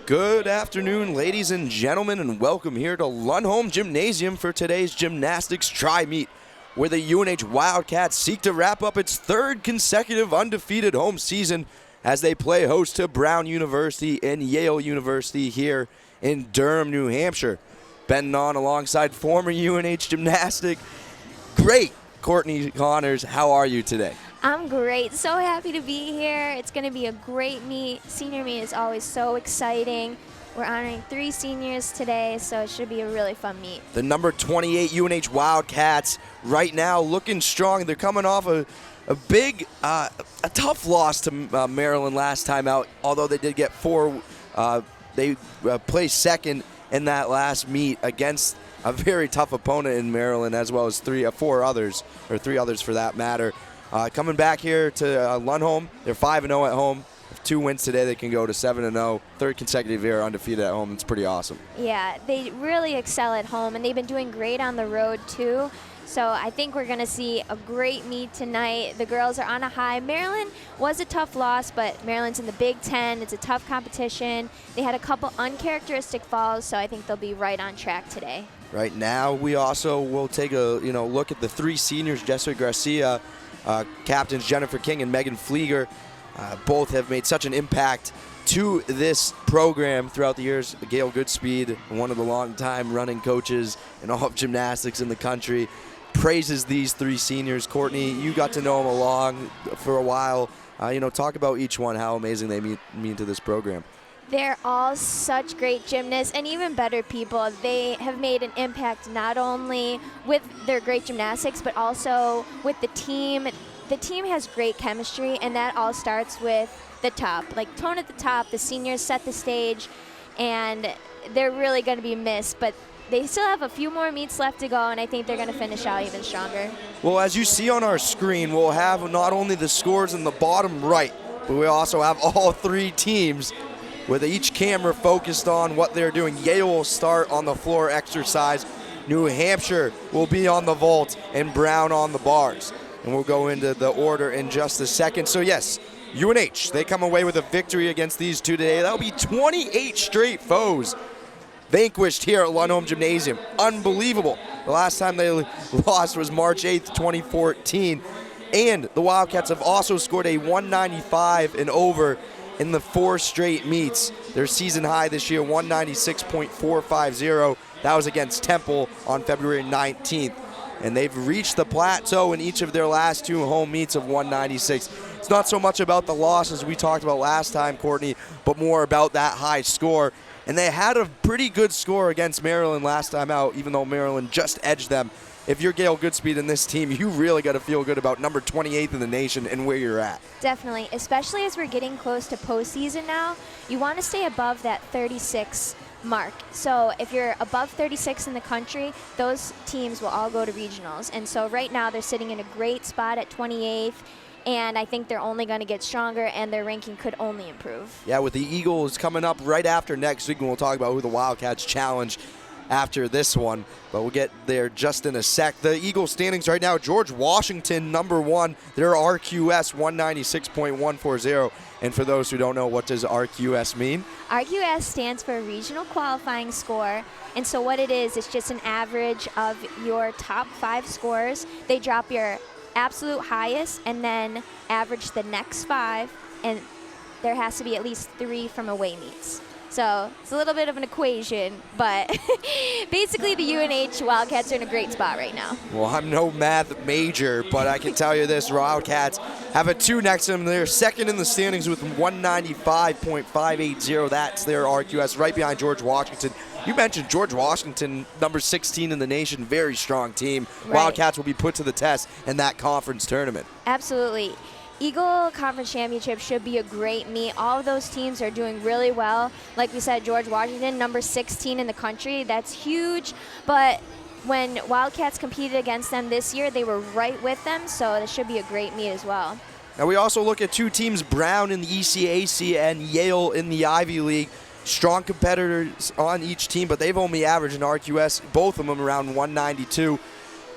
Good afternoon, ladies and gentlemen, and welcome here to Lundholm Gymnasium for today's gymnastics tri-meet, where the UNH Wildcats seek to wrap up its third consecutive undefeated home season as they play host to Brown University and Yale University here in Durham, New Hampshire. Betting on alongside former UNH gymnastic great Courtney Connors. How are you today? I'm great. So happy to be here. It's going to be a great meet. Senior meet is always so exciting. We're honoring 3 seniors today, so it should be a really fun meet. The number 28 UNH Wildcats right now looking strong. They're coming off a big, a tough loss to Maryland last time out, although they did get 4. They placed second in that last meet against a very tough opponent in Maryland, as well as 3 others for that matter. Coming back here to Lundholm, they're 5-0 at home. With 2 wins today, they can go to 7-0. Third consecutive year undefeated at home. It's pretty awesome. Yeah, they really excel at home, and they've been doing great on the road too. So I think we're going to see a great meet tonight. The girls are on a high. Maryland was a tough loss, but Maryland's in the Big Ten. It's a tough competition. They had a couple uncharacteristic falls, so I think they'll be right on track today. Right now, we also will take a look at the 3 seniors, Jessica Garcia, captains Jennifer King and Megan Flieger. Both have made such an impact to this program throughout the years. Gail Goodspeed, one of the long-time running coaches in all of gymnastics in the country, praises these 3 seniors. Courtney, you got to know them along for a while. Talk about each one, how amazing they mean to this program. They're all such great gymnasts and even better people. They have made an impact not only with their great gymnastics, but also with the team. The team has great chemistry, and that all starts with the top. Like, tone at the top, the seniors set the stage, and they're really going to be missed. But they still have a few more meets left to go, and I think they're going to finish out even stronger. Well, as you see on our screen, we'll have not only the scores in the bottom right, but we also have all 3 teams with each camera focused on what they're doing. Yale will start on the floor exercise. New Hampshire will be on the vault, and Brown on the bars. And we'll go into the order in just a second. So yes, UNH, they come away with a victory against these 2 today. That'll be 28 straight foes vanquished here at Lundholm Gymnasium. Unbelievable. The last time they lost was March 8th, 2014. And the Wildcats have also scored a 195 and over in the 4 straight meets. Their season high this year, 196.450. That was against Temple on February 19th. And they've reached the plateau in each of their last 2 home meets of 196. It's not so much about the losses we talked about last time, Courtney, but more about that high score. And they had a pretty good score against Maryland last time out, even though Maryland just edged them. If you're Gail Goodspeed in this team, you really got to feel good about number 28 in the nation and where you're at. Definitely, especially as we're getting close to postseason now. You want to stay above that 36 mark. So if you're above 36 in the country, those teams will all go to regionals. And so right now they're sitting in a great spot at 28th, and I think they're only going to get stronger, and their ranking could only improve. Yeah, with the Eagles coming up right after next week, and we'll talk about who the Wildcats challenge after this one, but we'll get there just in a sec. The Eagles standings right now, George Washington, number 1. Their RQS, 196.140. And for those who don't know, what does RQS mean? RQS stands for Regional Qualifying Score. And so what it is, it's just an average of your top 5 scores. They drop your absolute highest and then average the next 5. And there has to be at least 3 from away meets. So it's a little bit of an equation, but basically the UNH Wildcats are in a great spot right now. Well, I'm no math major, but I can tell you this, Wildcats have a 2 next to them. They're second in the standings with 195.580. That's their RQS, right behind George Washington. You mentioned George Washington, number 16 in the nation, very strong team. Right. Wildcats will be put to the test in that conference tournament. Absolutely. Eagle Conference Championship should be a great meet. All of those teams are doing really well. Like we said, George Washington, number 16 in the country. That's huge. But when Wildcats competed against them this year, they were right with them. So this should be a great meet as well. Now we also look at 2 teams, Brown in the ECAC and Yale in the Ivy League. Strong competitors on each team, but they've only averaged an RQS, both of them around 192.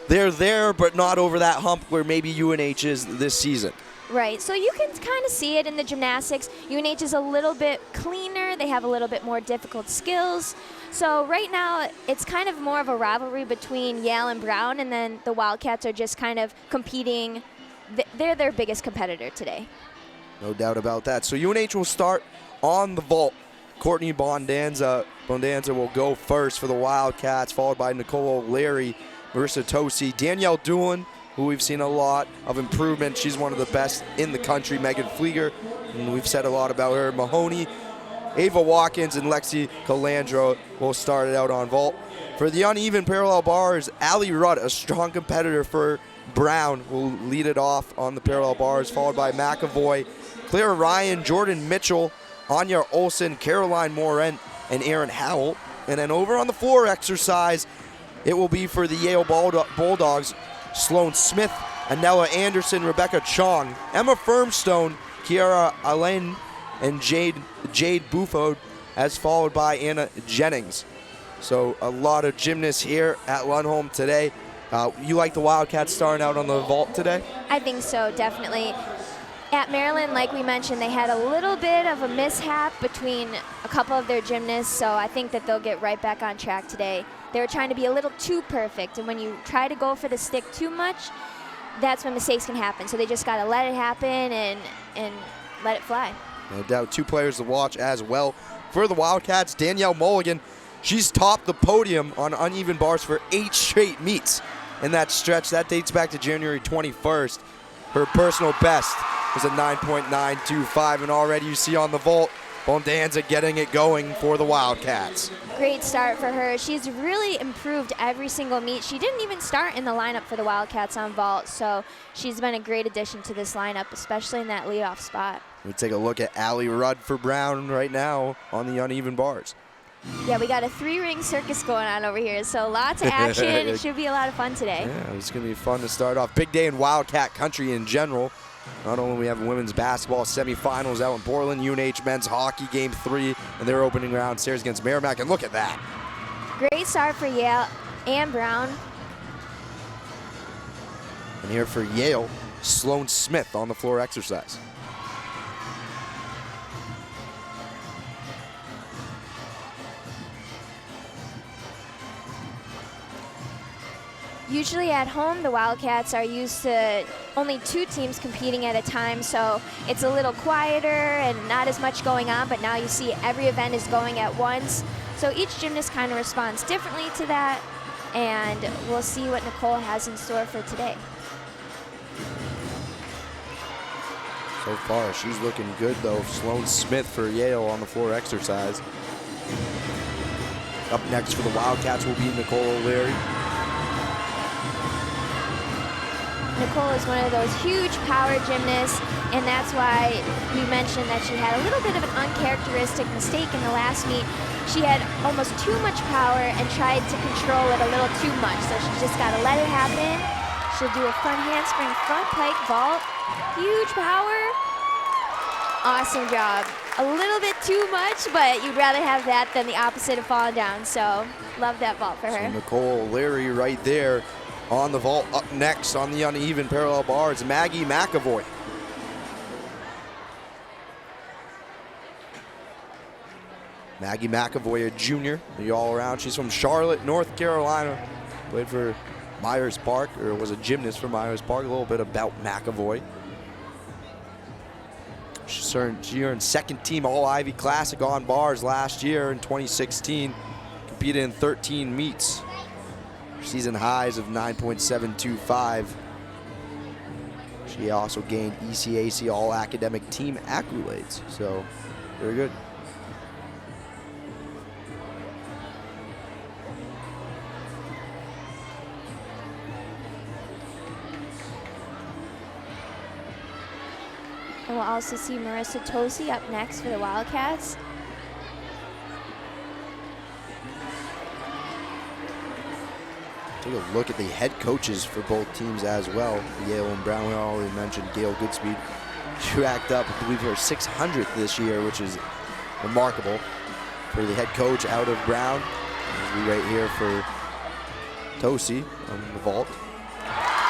They're there, but not over that hump where maybe UNH is this season. Right, so you can kind of see it in the gymnastics. UNH is a little bit cleaner They have a little bit more difficult skills. So right now, it's kind of more of a rivalry between Yale and Brown, and then the Wildcats are just kind of competing. They're their biggest competitor today. No doubt about that. So UNH will start on the vault. Courtney Bondanza will go first for the Wildcats, followed by Nicole O'Leary, Marissa Tosi, Danielle Doolin, who we've seen a lot of improvement. She's one of the best in the country. Megan Flieger, and we've said a lot about her. Mahoney, Ava Watkins, and Lexi Calandro will start it out on vault. For the uneven parallel bars, Allie Rudd, a strong competitor for Brown, will lead it off on the parallel bars, followed by McAvoy, Claire Ryan, Jordan Mitchell, Anya Olson, Caroline Morent, and Erin Howell. And then over on the floor exercise, it will be for the Yale Bulldogs, Sloan Smith, Anella Anderson, Rebecca Chong, Emma Firmstone, Kiara Alain, and Jade Buford, as followed by Anna Jennings. So a lot of gymnasts here at Lundholm today. You like the Wildcats starting out on the vault today? I think so, definitely. At Maryland, like we mentioned, they had a little bit of a mishap between a couple of their gymnasts, so I think that they'll get right back on track today. They were trying to be a little too perfect, and when you try to go for the stick too much, that's when mistakes can happen. So they just got to let it happen and let it fly. No doubt, two players to watch as well. For the Wildcats, Danielle Mulligan, she's topped the podium on uneven bars for 8 straight meets in that stretch. That dates back to January 21st. Her personal best was a 9.925, and already you see on the vault, Bondanza getting it going for the Wildcats. Great start for her. She's really improved every single meet. She didn't even start in the lineup for the Wildcats on vault, so she's been a great addition to this lineup, especially in that leadoff spot. We take a look at Allie Rudd for Brown right now on the uneven bars. Yeah, we got a 3-ring circus going on over here, so lots of action. It should be a lot of fun today. Yeah, it's going to be fun to start off. Big day in Wildcat country in general. Not only we have women's basketball semifinals out in Portland, UNH men's hockey game 3, and their opening round series against Merrimack, and look at that. Great start for Yale and Brown. And here for Yale, Sloan Smith on the floor exercise. Usually at home, the Wildcats are used to only 2 teams competing at a time, so it's a little quieter and not as much going on, but now you see every event is going at once. So each gymnast kind of responds differently to that, and we'll see what Nicole has in store for today. So far, she's looking good, though. Sloan Smith for Yale on the floor exercise. Up next for the Wildcats will be Nicole O'Leary. Nicole is one of those huge power gymnasts, and that's why we mentioned that she had a little bit of an uncharacteristic mistake in the last meet. She had almost too much power and tried to control it a little too much, so she's just got to let it happen. She'll do a front handspring, front pike vault, huge power. Awesome job. A little bit too much, but you'd rather have that than the opposite of falling down, so love that vault for her. So Nicole O'Leary right there on the vault. Up next on the uneven parallel bars, Maggie McAvoy. Maggie McAvoy, a junior, the all-around. She's from Charlotte, North Carolina. Played for Myers Park, or was a gymnast for Myers Park. A little bit about McAvoy. She earned second team All-Ivy Classic on bars last year in 2016. Competed in 13 meets. Season highs of 9.725. She also gained ECAC All-Academic Team accolades, so very good. And we'll also see Marissa Tosi up next for the Wildcats. Take a look at the head coaches for both teams as well. Yale and Brown, we already mentioned Gail Goodspeed. She racked up, I believe, her 600th this year, which is remarkable for the head coach out of Brown. As we right here for Tosi on the vault.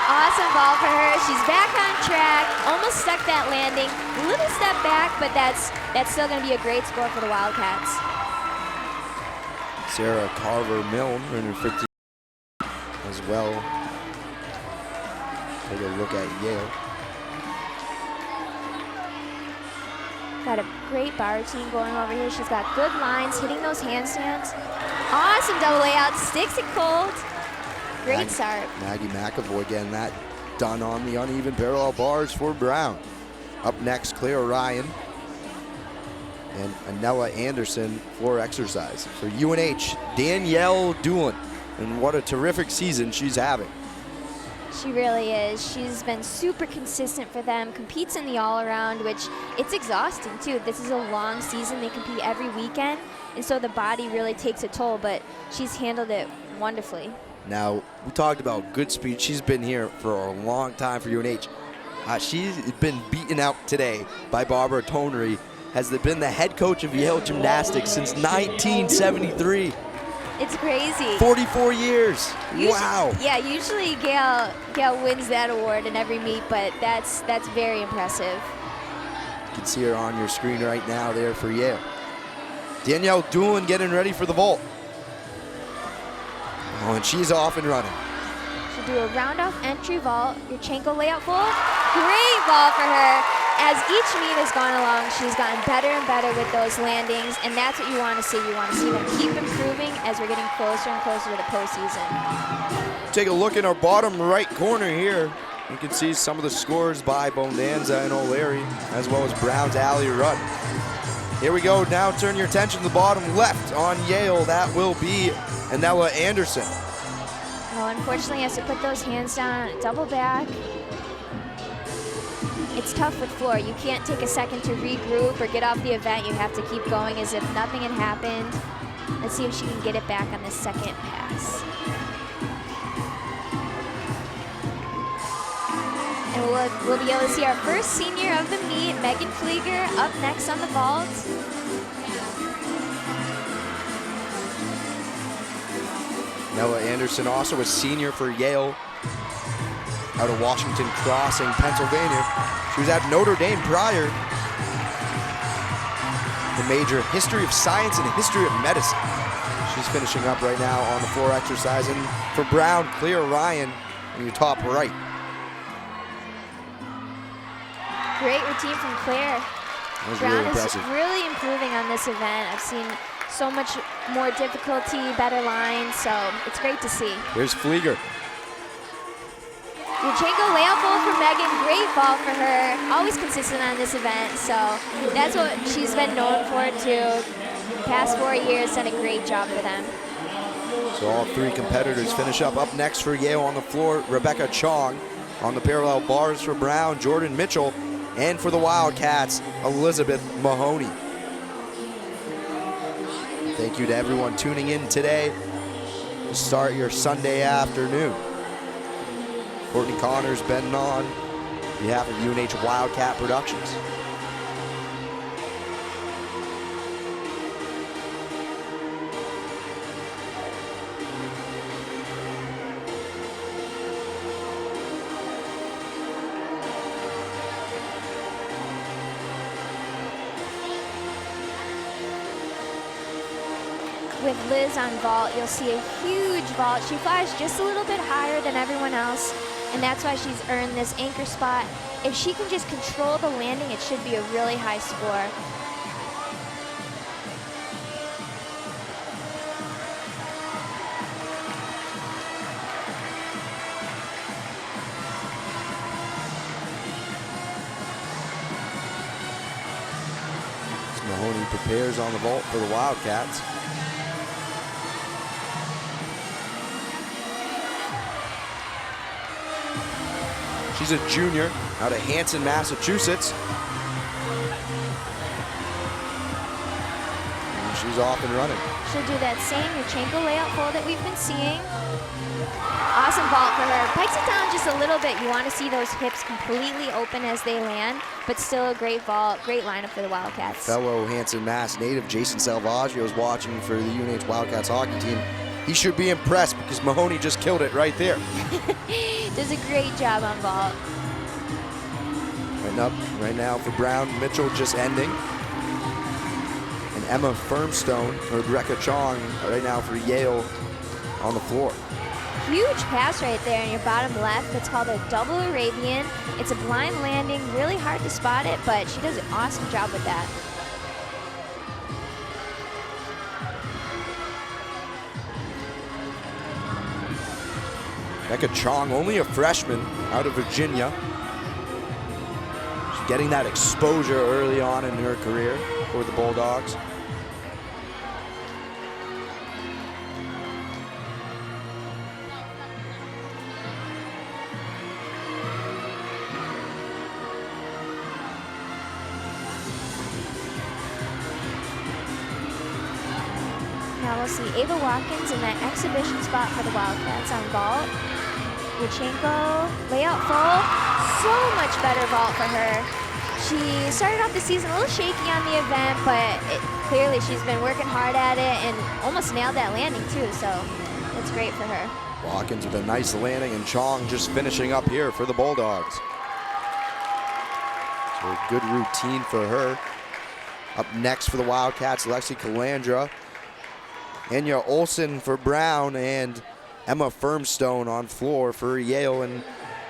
Awesome vault for her. She's back on track. Almost stuck that landing. A little step back, but that's still going to be a great score for the Wildcats. Sarah Carver-Milne in her 15 as well. Take a look at Yale. Got a great bar routine going over here. She's got good lines, hitting those handstands. Awesome double layout, sticks it cold. Great start. Maggie McAvoy getting that done on the uneven parallel bars for Brown. Up next, Claire Ryan and Anella Anderson for exercise. For UNH, Danielle Doolin. And what a terrific season she's having. She really is. She's been super consistent for them, competes in the all-around, which it's exhausting too. This is a long season. They compete every weekend, and so the body really takes a toll, but she's handled it wonderfully. Now, we talked about good speed. She's been here for a long time for UNH. She's been beaten out today by Barbara Tonery, has been the head coach of Yale Gymnastics since 1973. It's crazy. 44 years. Wow. Yeah, usually Gail wins that award in every meet, but that's very impressive. You can see her on your screen right now there for Yale. Danielle Doolin getting ready for the vault. Oh, and she's off and running. She'll do a round-off entry vault, Yurchenko layout vault. Great vault for her. As each meet has gone along, she's gotten better and better with those landings, and that's what you want to see. You want to see them keep improving as we're getting closer and closer to the postseason. Take a look in our bottom right corner here. You can see some of the scores by Bonanza and O'Leary, as well as Brown's alley run. Here we go. Now turn your attention to the bottom left on Yale. That will be Anella Anderson. Well, unfortunately, has to put those hands down, double back. It's tough with floor. You can't take a second to regroup or get off the event. You have to keep going as if nothing had happened. Let's see if she can get it back on the second pass. And we'll be able to see our first senior of the meet, Megan Flieger, up next on the vault. Nella Anderson, also a senior for Yale, out of Washington Crossing, Pennsylvania. She was at Notre Dame prior. The major history of science and history of medicine. She's finishing up right now on the floor exercising. For Brown, Claire Ryan in your top right. Great routine from Claire. Brown really is really improving on this event. I've seen so much more difficulty, better lines, so it's great to see. Here's Flieger. Yurchenko layout vault for Megan, great vault for her. Always consistent on this event, so that's what she's been known for too. The past 4 years, done a great job for them. So all three competitors finish up. Up next for Yale on the floor, Rebecca Chong. On the parallel bars for Brown, Jordan Mitchell. And for the Wildcats, Elizabeth Mahoney. Thank you to everyone tuning in today to start your Sunday afternoon. Courtney Connors been on behalf of UNH Wildcat Productions. With Liz on vault, you'll see a huge vault. She flies just a little bit higher than everyone else, and that's why she's earned this anchor spot. If she can just control the landing, it should be a really high score. As Mahoney prepares on the vault for the Wildcats. She's a junior out of Hanson, Massachusetts. And she's off and running. She'll do that same Yurchenko layout fold that we've been seeing. Awesome vault for her. Pikes it down just a little bit. You want to see those hips completely open as they land, but still a great vault, great lineup for the Wildcats. Fellow Hanson, Mass native Jason Salvaggio is watching for the UNH Wildcats hockey team. He should be impressed because Mahoney just killed it right there. does a great job on vault. Right up right now for Brown. Mitchell just ending. And Emma Firmstone, or Rebecca Chong, right now for Yale on the floor. Huge pass right there in your bottom left. That's called a double Arabian. It's a blind landing, really hard to spot it, but she does an awesome job with that. Rebecca Chong, only a freshman out of Virginia. She's getting that exposure early on in her career for the Bulldogs. Now we'll see Ava Watkins in that exhibition spot for the Wildcats on vault. Yurchenko, layout full. So much better vault for her. She started off the season a little shaky on the event, but clearly she's been working hard at it and almost nailed that landing too, so it's great for her. Watkins with a nice landing, and Chong just finishing up here for the Bulldogs. So a good routine for her. Up next for the Wildcats, Lexi Calandra, Anya Olsen for Brown, and Emma Firmstone on floor for Yale. And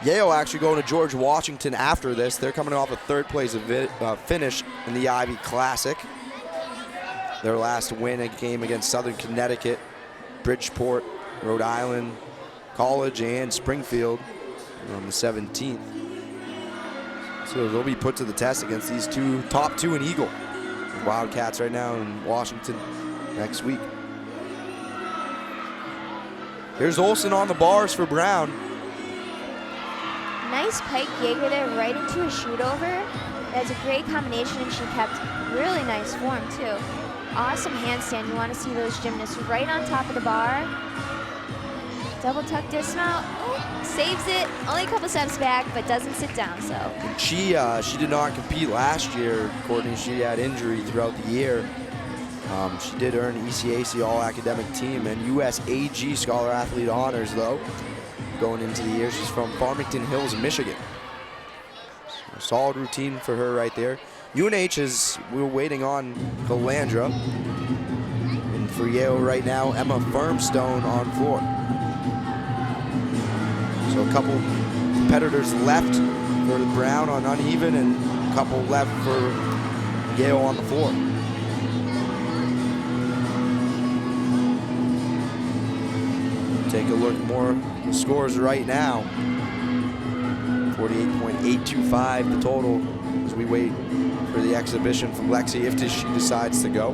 Yale actually going to George Washington after this. They're coming off a third place finish in the Ivy Classic. Their last win came against Southern Connecticut, Bridgeport, Rhode Island College, and Springfield on the 17th. So they'll be put to the test against these top two in Eagle. The Wildcats right now in Washington next week. Here's Olsen on the bars for Brown. Nice pike Jaeger there right into a shoot over. That's a great combination, and she kept really nice form too. Awesome handstand. You want to see those gymnasts right on top of the bar. Double tuck dismount. Oh, saves it. Only a couple steps back, but doesn't sit down. So. And she did not compete last year, Courtney. She had injury throughout the year. She did earn ECAC All-Academic Team and USAG Scholar Athlete Honors, though, going into the year. She's from Farmington Hills, Michigan. So a solid routine for her right there. UNH we're waiting on Calandra. And for Yale right now, Emma Firmstone on floor. So a couple competitors left for Brown on uneven, and a couple left for Yale on the floor. Take a look more at the scores right now. 48.825 the total as we wait for the exhibition from Lexi if she decides to go.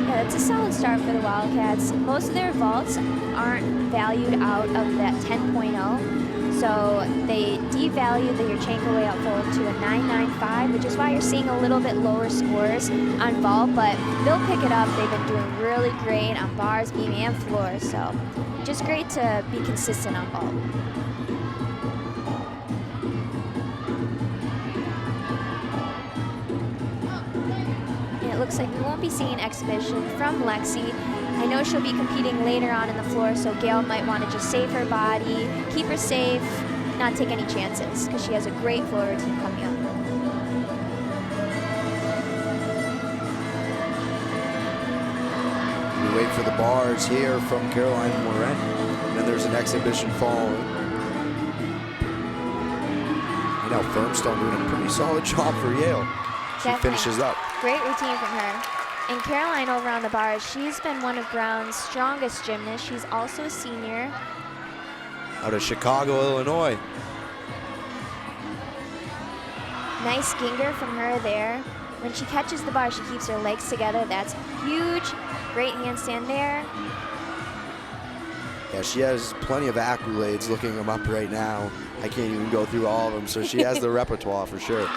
Yeah, it's a solid start for the Wildcats. Most of their vaults aren't valued out of that 10.0. So they devalue the Yurchenko layout full to a 995, which is why you're seeing a little bit lower scores on vault, but they'll pick it up. They've been doing really great on bars, beam, and floor, so just great to be consistent on vault. And it looks like we won't be seeing an exhibition from Lexi. I know she'll be competing later on in the floor, so Gail might want to just save her body, keep her safe, not take any chances, because she has a great floor routine coming up. We wait for the bars here from Caroline Morin, and then there's an exhibition following. You know, Firmstone doing a pretty solid job for Yale. She finishes up. Great routine from her. And Caroline over on the bars, she's been one of Brown's strongest gymnasts. She's also a senior. Out of Chicago, Illinois. Nice ginger from her there. When she catches the bar, she keeps her legs together. That's huge. Great handstand there. Yeah, she has plenty of accolades, looking them up right now. I can't even go through all of them, so she has the repertoire for sure.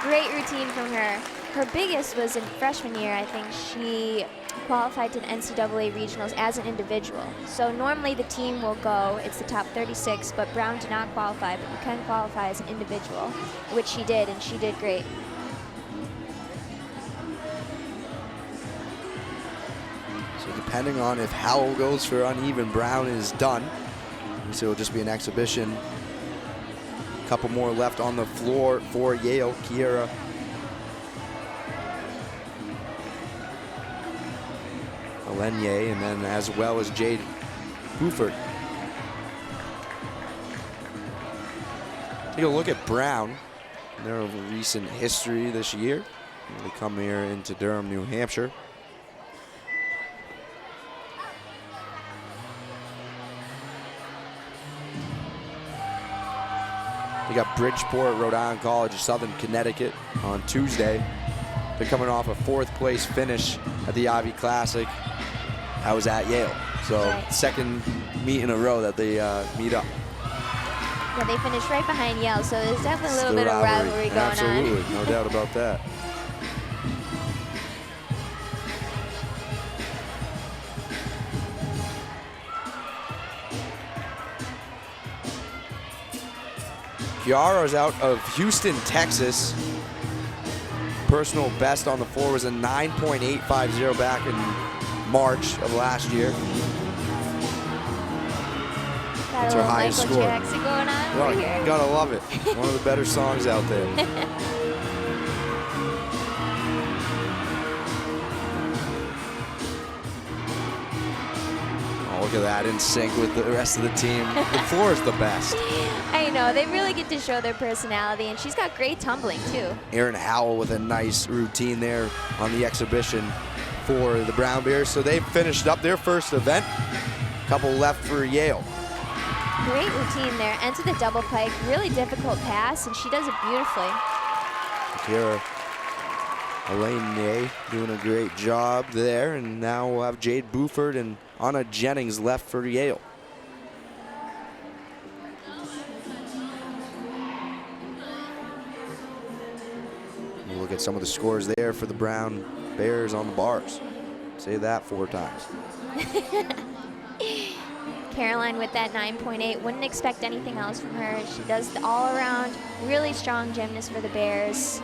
Great routine from her. Her biggest was in freshman year. I think she qualified to the NCAA regionals as an individual. So normally the team will go, it's the top 36, but Brown did not qualify, but you can qualify as an individual, which she did, and she did great. So depending on if Howell goes for uneven, Brown is done. So it'll just be an exhibition. A couple more left on the floor for Yale. Kiera Alenye, and then as well as Jade Buford. Take a look at Brown. Their recent history this year. They come here into Durham, New Hampshire. They got Bridgeport, Rhode Island College of Southern Connecticut on Tuesday. They're coming off a 4th place finish at the Ivy Classic. I was at Yale. So second meet in a row that they meet up. Yeah, they finished right behind Yale, so there's definitely a little bit of rivalry going on. Absolutely, no doubt about that. Kiara's out of Houston, Texas. Personal best on the floor was a 9.850 back in March of last year. That's her highest score. Jackson going on over here. Gotta love it. One of the better songs out there. Oh, look at that, in sync with the rest of the team. The floor is the best. I know, they really get to show their personality, and she's got great tumbling too. Erin Howell with a nice routine there on the exhibition for the Brown Bears. So they've finished up their first event. Couple left for Yale. Great routine there. Into the double pike. Really difficult pass, and she does it beautifully. Shakira Elaine doing a great job there. And now we'll have Jade Buford and Anna Jennings left for Yale. We'll look at some of the scores there for the Brown Bears on the bars. Say that 4 times. Caroline with that 9.8. Wouldn't expect anything else from her. She does the all-around, really strong gymnast for the Bears.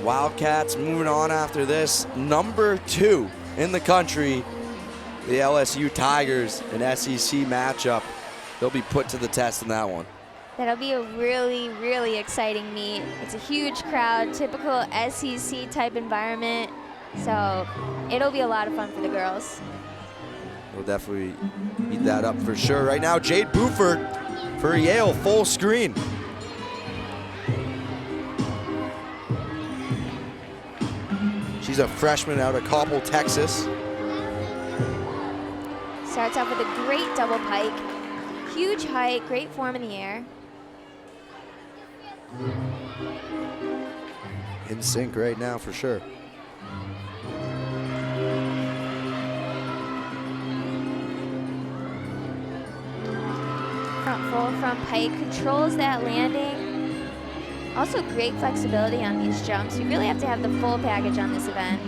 Wildcats moving on after this. Number 2 in the country, the LSU Tigers, an SEC matchup. They'll be put to the test in that one. That'll be a really, really exciting meet. It's a huge crowd, typical SEC type environment. So it'll be a lot of fun for the girls. We'll definitely beat that up for sure. Right now, Jade Buford for Yale, full screen. She's a freshman out of Coppell, Texas. Starts off with a great double pike. Huge height, great form in the air. In sync right now for sure. Front full, front pike, controls that landing. Also great flexibility on these jumps. You really have to have the full package on this event.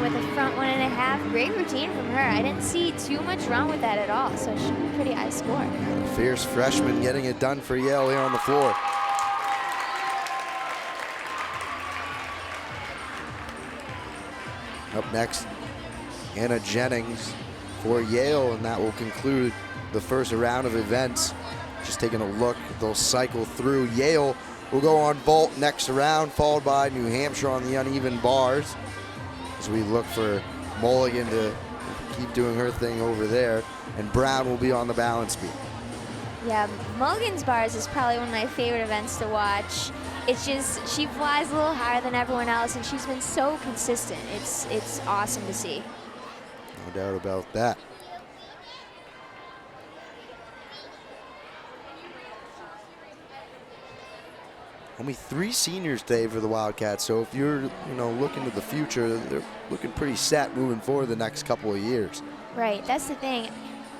With a front 1.5, great routine from her. I didn't see too much wrong with that at all, so it should be a pretty high score. Fierce freshman getting it done for Yale here on the floor. Up next, Anna Jennings for Yale, and that will conclude the first round of events. Just taking a look, they'll cycle through. Yale will go on vault next round, followed by New Hampshire on the uneven bars. As we look for Mulligan to keep doing her thing over there, and Brown will be on the balance beam. Yeah, Mulligan's bars is probably one of my favorite events to watch. It's just, she flies a little higher than everyone else, and she's been so consistent. It's awesome to see. No doubt about that. Only 3 seniors today for the Wildcats, so if you're looking to the future, they're looking pretty set moving forward the next couple of years. Right, that's the thing.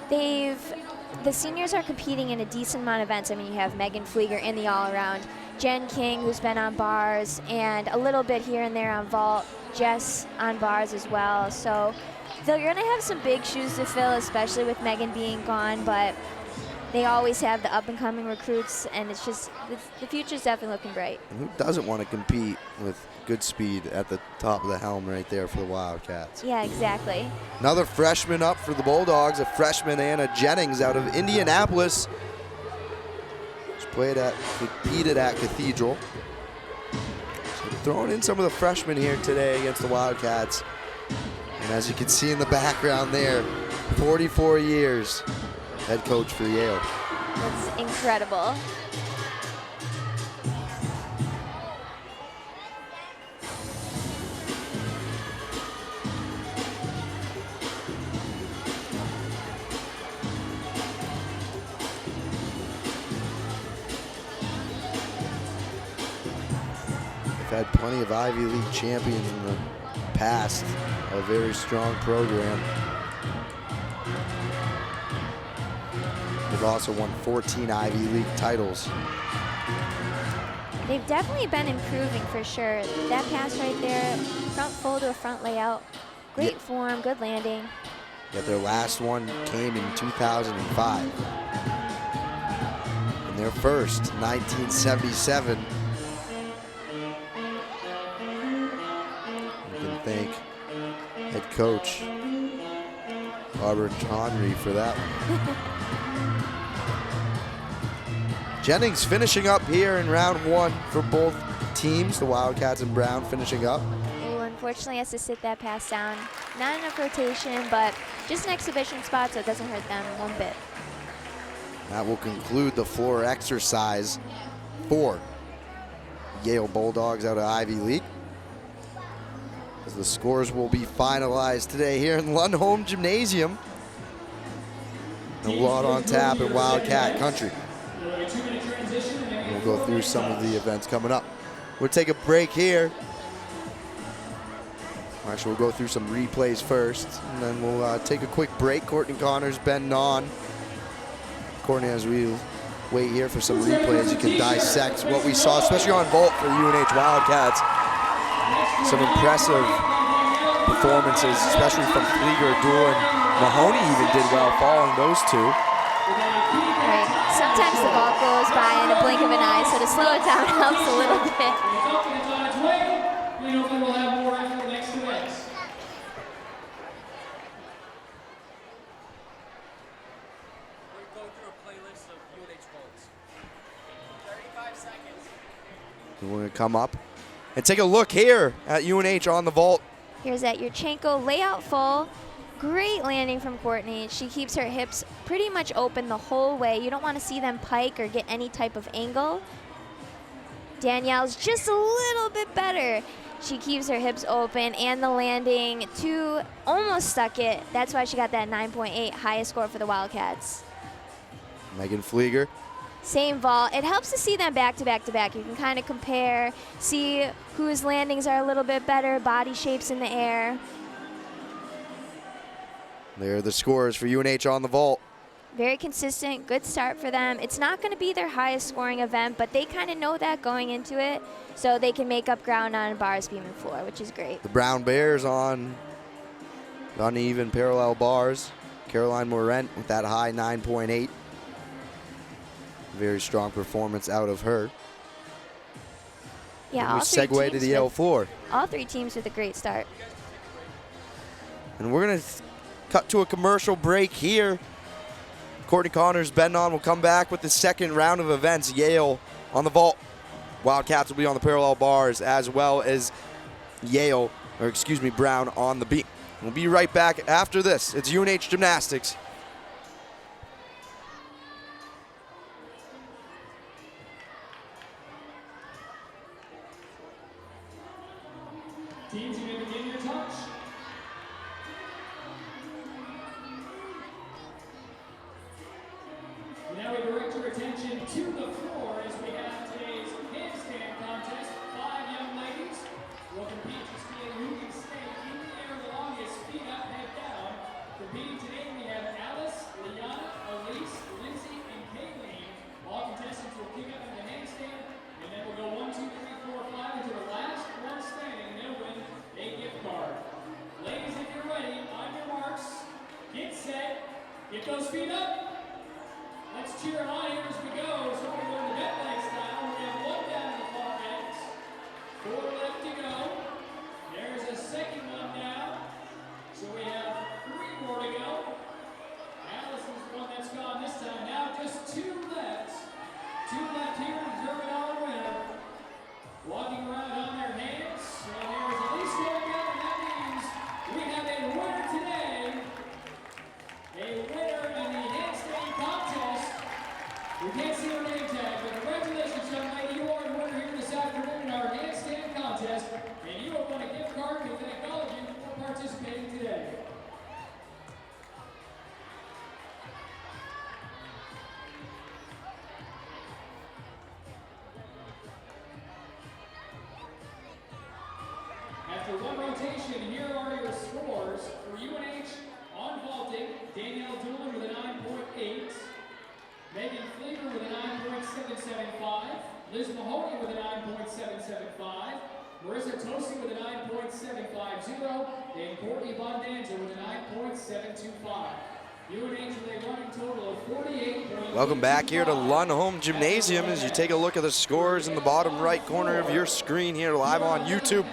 The seniors are competing in a decent amount of events. I mean, you have Megan Flieger in the all-around, Jen King, who's been on bars, and a little bit here and there on vault, Jess on bars as well. So they're going to have some big shoes to fill, especially with Megan being gone, but they always have the up-and-coming recruits, and it's just, the future's definitely looking bright. And who doesn't want to compete with good speed at the top of the helm right there for the Wildcats? Yeah, exactly. Another freshman up for the Bulldogs, a freshman, Anna Jennings out of Indianapolis. She competed at Cathedral. So throwing in some of the freshmen here today against the Wildcats. And as you can see in the background there, 44 years, head coach for Yale. That's incredible. Had plenty of Ivy League champions in the past, a very strong program. They've also won 14 Ivy League titles. They've definitely been improving for sure. That pass right there, front full to a front layout, great form, good landing. Yet their last one came in 2005. And their first, 1977. Thank head coach Barbara Conry for that one. Jennings finishing up here in round 1 for both teams, the Wildcats and Brown finishing up. Ooh, unfortunately has to sit that pass down. Not enough rotation, but just an exhibition spot, so it doesn't hurt them one bit. That will conclude the floor exercise for Yale Bulldogs out of Ivy League. As the scores will be finalized today here in Lundholm Gymnasium. A lot on tap in Wildcat country. We'll go through some of the events coming up. We'll take a break here. Actually, we'll go through some replays first, and then we'll take a quick break. Courtney Connors, Ben Non. Courtney, as we wait here for some replays, you can dissect what we saw, especially on vault for UNH Wildcats. Some impressive performances, especially from Flieger, Dool, and Mahoney even did well following those two. Right. Sometimes the ball goes by in a blink of an eye, so to slow it down helps a little bit. We're going to come up and take a look here at UNH on the vault. Here's that Yurchenko layout full. Great landing from Courtney. She keeps her hips pretty much open the whole way. You don't want to see them pike or get any type of angle. Danielle's just a little bit better. She keeps her hips open and the landing to almost stuck it. That's why she got that 9.8 highest score for the Wildcats. Megan Flieger. Same vault. It helps to see them back to back to back. You can kind of compare, see whose landings are a little bit better, body shapes in the air. There are the scores for UNH on the vault. Very consistent, good start for them. It's not going to be their highest scoring event, but they kind of know that going into it, so they can make up ground on bars, beam, and floor, which is great. The Brown Bears on uneven parallel bars. Caroline Morent with that high 9.8. Very strong performance out of her. Yeah, we segue to the Yale floor. All 3 teams with a great start. And we're going to cut to a commercial break here. Courtney Connors, Ben Non will come back with the second round of events. Yale on the vault. Wildcats will be on the parallel bars, as well as Brown on the beam. We'll be right back after this. It's UNH Gymnastics. Teams, you may begin your touch. And now we direct your attention to the floor as we have today's handstand contest. 5 young ladies will compete to see who can stay in the air the longest, feet up, head down. Competing today we have Alice, Liana, Elise, Lindsay, and Kayleen. All contestants will kick up in the handstand, and then we'll go 1, 2, 3, 4, 5 until the last one standing, and they'll win a gift card. Ladies, if you're ready, on your marks, get set, get those feet up. Let's cheer them on here as we go. So we're going to net leg style. We have 1 down in the far ends, 4 left to go. There's a second one down. So we have 3 more to go. Alice is the one that's gone this time. Now just 2 left. 2 left here, deserving all winner. Walking around on their hands. And there's at least 1 down, and that means we have a winner today. A winner in the handstand contest. We can't see her name tag, but congratulations, young lady. You are the winner here this afternoon in our handstand contest, and you have won a gift card. We thank all of you for participating today. After 1 rotation, here are your scores. For UNH on vaulting, Danielle Doolin with a 9.8. Megan Fleeger with a 9.775. Liz Mahoney with a 9.775. Marissa Tosi with a 9.750. And Courtney Bondanza with a 9.725. UNH with a running total of 48. Welcome back here to Lundholm Gymnasium as you take a look at the scores in the bottom right corner of your screen here live on YouTube.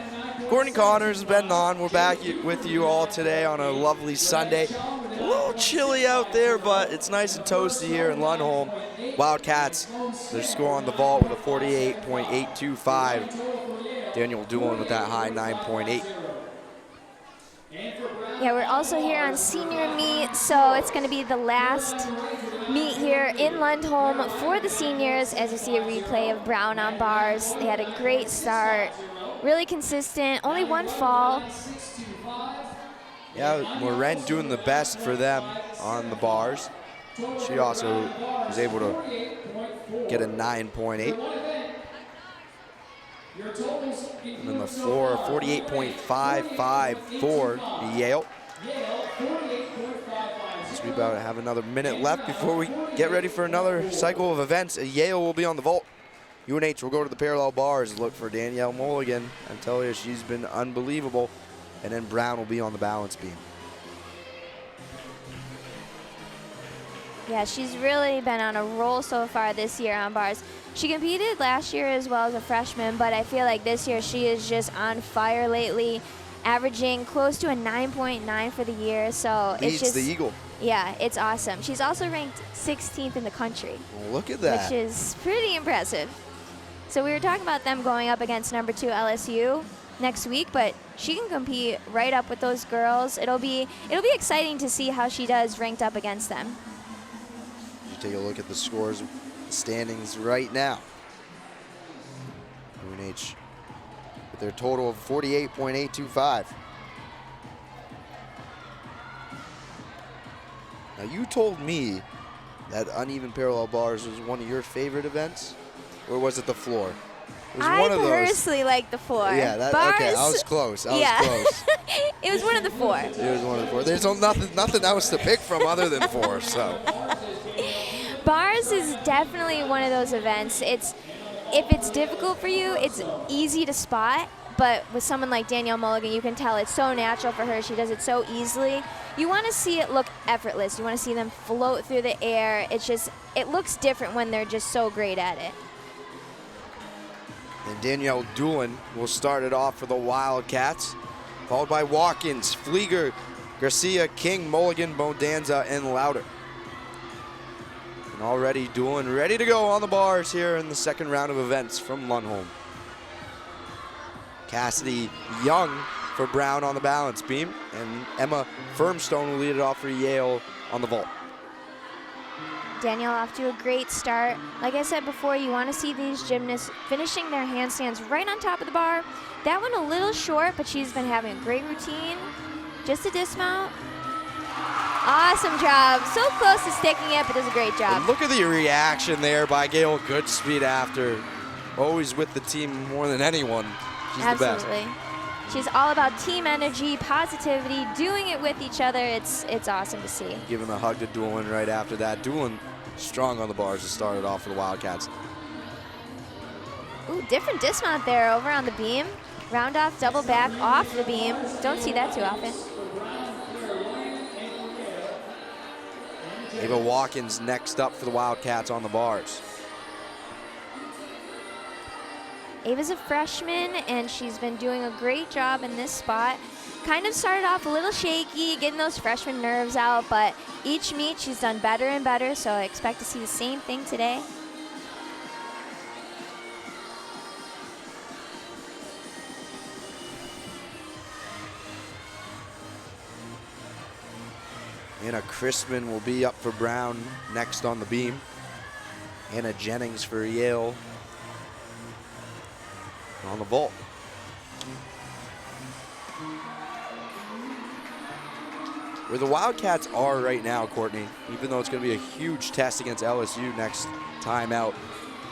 Courtney Connors, Ben Non, we're back with you all today on a lovely Sunday. A little chilly out there, but it's nice and toasty here in Lundholm. Wildcats, their score on the vault with a 48.825. Daniel Doolin with that high 9.8. Yeah, we're also here on senior meet, so it's going to be the last meet here in Lundholm for the seniors. As you see a replay of Brown on bars, they had a great start, really consistent, only 1 fall. Yeah, Moren doing the best for them on the bars. She also was able to get a 9.8. And then the floor, 48.55 for Yale. As we about have another minute left before we get ready for another cycle of events. Yale will be on the vault. UNH will go to the parallel bars, look for Danielle Mulligan. I tell you, she's been unbelievable. And then Brown will be on the balance beam. Yeah, she's really been on a roll so far this year on bars. She competed last year as well as a freshman, but I feel like this year she is just on fire lately, averaging close to a 9.9 for the year. So Leads it's just the Eagle. Yeah, it's awesome. She's also ranked 16th in the country. Well, look at that. Which is pretty impressive. So we were talking about them going up against number 2 LSU next week, but she can compete right up with those girls. It'll be exciting to see how she does ranked up against them. You take a look at the scores, the standings right now. UNH with their total of 48.825. Now you told me that uneven parallel bars was one of your favorite events, or was it the floor? It was one of those. I personally like the floor. Yeah, okay, I was close. I was close. It was one of the 4. It was one of the 4. There's nothing else to pick from other than 4. So. Bars is definitely one of those events. If it's difficult for you, it's easy to spot. But with someone like Danielle Mulligan, you can tell it's so natural for her. She does it so easily. You want to see it look effortless. You want to see them float through the air. It looks different when they're just so great at it. And Danielle Doolin will start it off for the Wildcats, followed by Watkins, Flieger, Garcia, King, Mulligan, Bondanza, and Louder. And already Doolin ready to go on the bars here in the second round of events from Lundholm. Cassidy Young for Brown on the balance beam, and Emma Firmstone will lead it off for Yale on the vault. Danielle off to a great start. Like I said before, you want to see these gymnasts finishing their handstands right on top of the bar. That one a little short, but she's been having a great routine. Just a dismount. Awesome job. So close to sticking it, but does a great job. And look at the reaction there by Gail. Good speed after. Always with the team more than anyone. She's Absolutely. the best. She's all about team energy, positivity, doing it with each other. It's awesome to see. Giving a hug to Doolin right after that. Doolin strong on the bars to start it off for the Wildcats. Ooh, different dismount there over on the beam. Round off, double back off the beam. Don't see that too often. Ava Watkins next up for the Wildcats on the bars. Ava's a freshman, and she's been doing a great job in this spot. Kind of started off a little shaky, getting those freshman nerves out, but each meet she's done better and better, so I expect to see the same thing today. Anna Christman will be up for Brown next on the beam. Anna Jennings for Yale on the vault. Where the Wildcats are right now, Courtney, even though it's going to be a huge test against LSU next time out,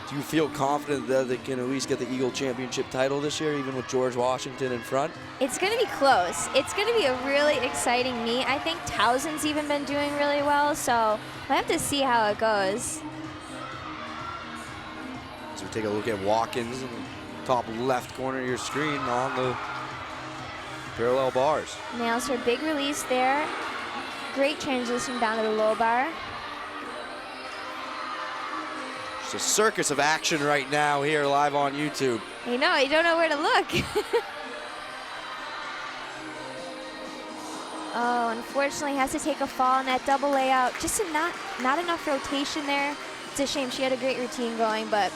do you feel confident that they can at least get the Eagle Championship title this year, even with George Washington in front? It's going to be close. It's going to be a really exciting meet. I think Towson's even been doing really well, so we'll have to see how it goes. As we take a look at Watkins in the top left corner of your screen on the parallel bars. Nails her big release there. Great transition down to the low bar. It's a circus of action right now here live on YouTube. You know, you don't know where to look. Oh, unfortunately has to take a fall in that double layout. Just not enough rotation there. It's a shame. She had a great routine going, but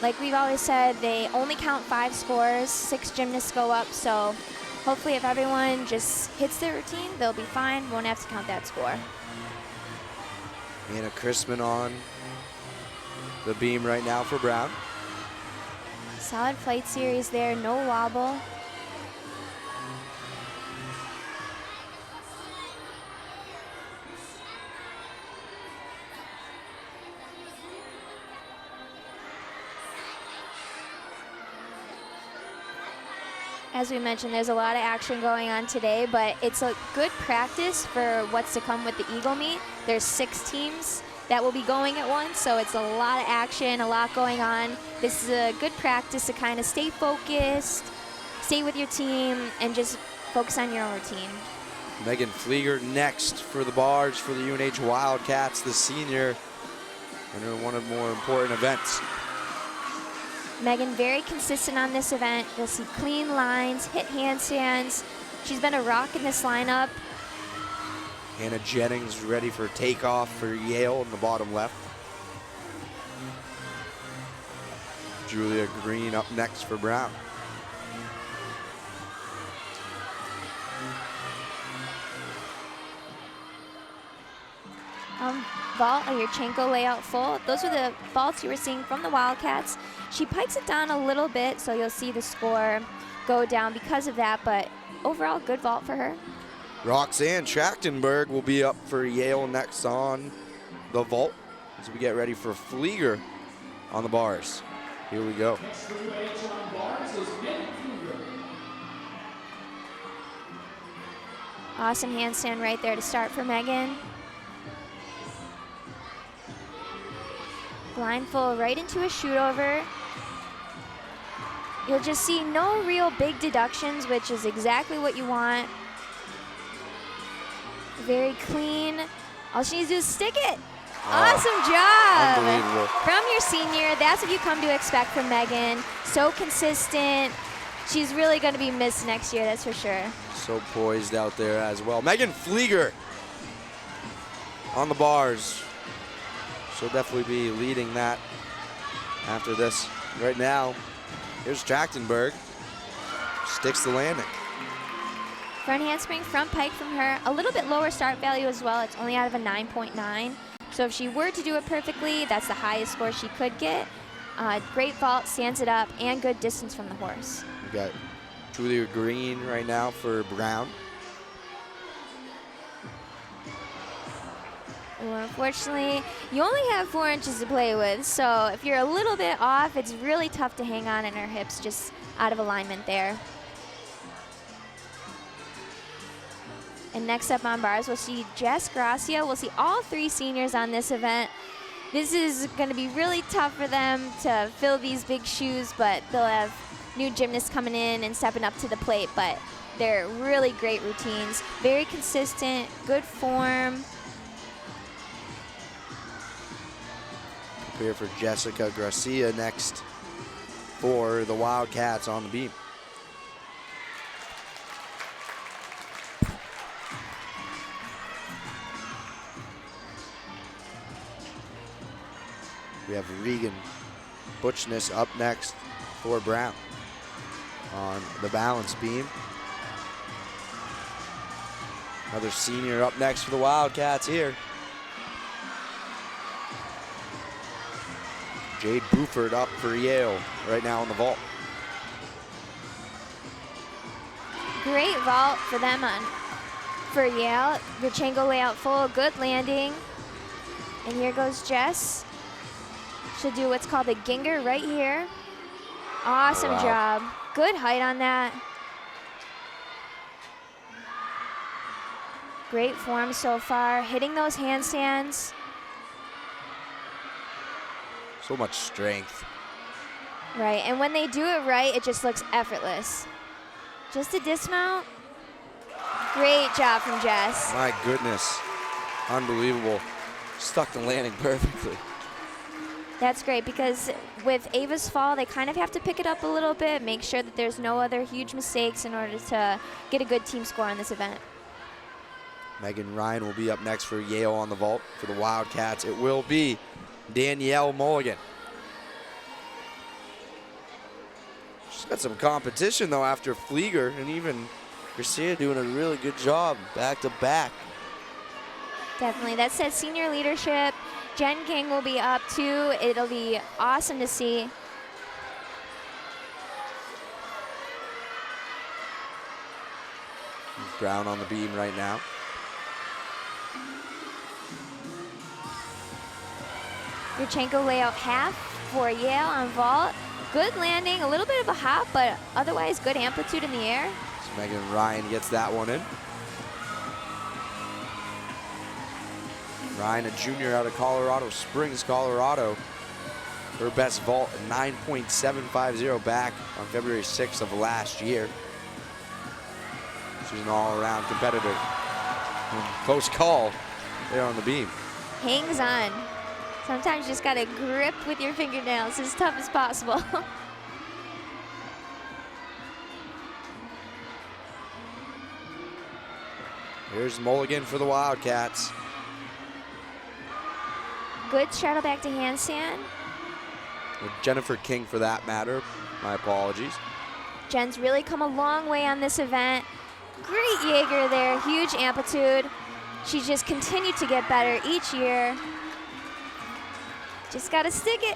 like we've always said, they only count 5 scores. 6 gymnasts go up, so hopefully if everyone just hits their routine, they'll be fine. Won't have to count that score. Anna Christman on the beam right now for Brown. Solid flight series there, no wobble. As we mentioned, there's a lot of action going on today, but it's a good practice for what's to come with the Eagle meet. There's 6 teams that will be going at once, so it's a lot of action, a lot going on. This is a good practice to kind of stay focused, stay with your team, and just focus on your own routine. Megan Flieger next for the bars for the UNH Wildcats, the senior, in one of the more important events. Megan very consistent on this event. You'll see clean lines, hit handstands. She's been a rock in this lineup. Anna Jennings ready for takeoff for Yale in the bottom left. Julia Green up next for Brown. Vault, a Yurchenko layout full. Those are the vaults you were seeing from the Wildcats. She pikes it down a little bit, so you'll see the score go down because of that, but overall, good vault for her. Roxanne Trachtenberg will be up for Yale next on the vault as we get ready for Flieger on the bars. Here we go. Next for UNH on bars is Megan Flieger. Awesome handstand right there to start for Megan. Blindfold right into a shoot over. You'll just see no real big deductions, which is exactly what you want. Very clean. All she needs to do is stick it. Awesome job. Unbelievable. From your senior, that's what you come to expect from Megan. So consistent. She's really going to be missed next year, that's for sure. So poised out there as well. Megan Flieger on the bars. She'll definitely be leading that after this. Right now, here's Trachtenberg. Sticks the landing. Front handspring, front pike from her. A little bit lower start value as well. It's only out of a 9.9. So if she were to do it perfectly, that's the highest score she could get. Great vault, stands it up, and good distance from the horse. We got Julia Green right now for Brown. Well, unfortunately, you only have 4 inches to play with, so if you're a little bit off, it's really tough to hang on, and her hips just out of alignment there. And next up on bars, we'll see Jess Gracia. We'll see all 3 seniors on this event. This is going to be really tough for them to fill these big shoes, but they'll have new gymnasts coming in and stepping up to the plate, but they're really great routines. Very consistent, good form. Here for Jessica Gracia next for the Wildcats on the beam. We have Regan Butchness up next for Brown on the balance beam. Another senior up next for the Wildcats here. Jade Buford up for Yale right now on the vault. Great vault for them for Yale. Virchenko layout full, good landing. And here goes Jess. She'll do what's called a ginger right here. Awesome job. Good height on that. Great form so far, hitting those handstands. So much strength. Right, and when they do it right, it just looks effortless. Just a dismount. Great job from Jess. My goodness, unbelievable. Stuck the landing perfectly. That's great because with Ava's fall, they kind of have to pick it up a little bit, make sure that there's no other huge mistakes in order to get a good team score on this event. Megan Ryan will be up next for Yale on the vault. For the Wildcats, it will be Danielle Mulligan. She's got some competition though after Flieger, and even Garcia doing a really good job back to back. Definitely, that says senior leadership. Jen King will be up too. It'll be awesome to see. Brown on the beam right now. Yurchenko layout half for Yale on vault. Good landing, a little bit of a hop, but otherwise good amplitude in the air. So Megan Ryan gets that one in. Ryan, a junior out of Colorado Springs, Colorado. Her best vault, 9.750 back on February 6th of last year. She's an all-around competitor. Close call there on the beam. Hangs on. Sometimes you just gotta grip with your fingernails as tough as possible. Here's Mulligan for the Wildcats. Good straddle back to handstand. Or Jennifer King for that matter. My apologies. Jen's really come a long way on this event. Great Jaeger there, huge amplitude. She's just continued to get better each year. Just gotta stick it.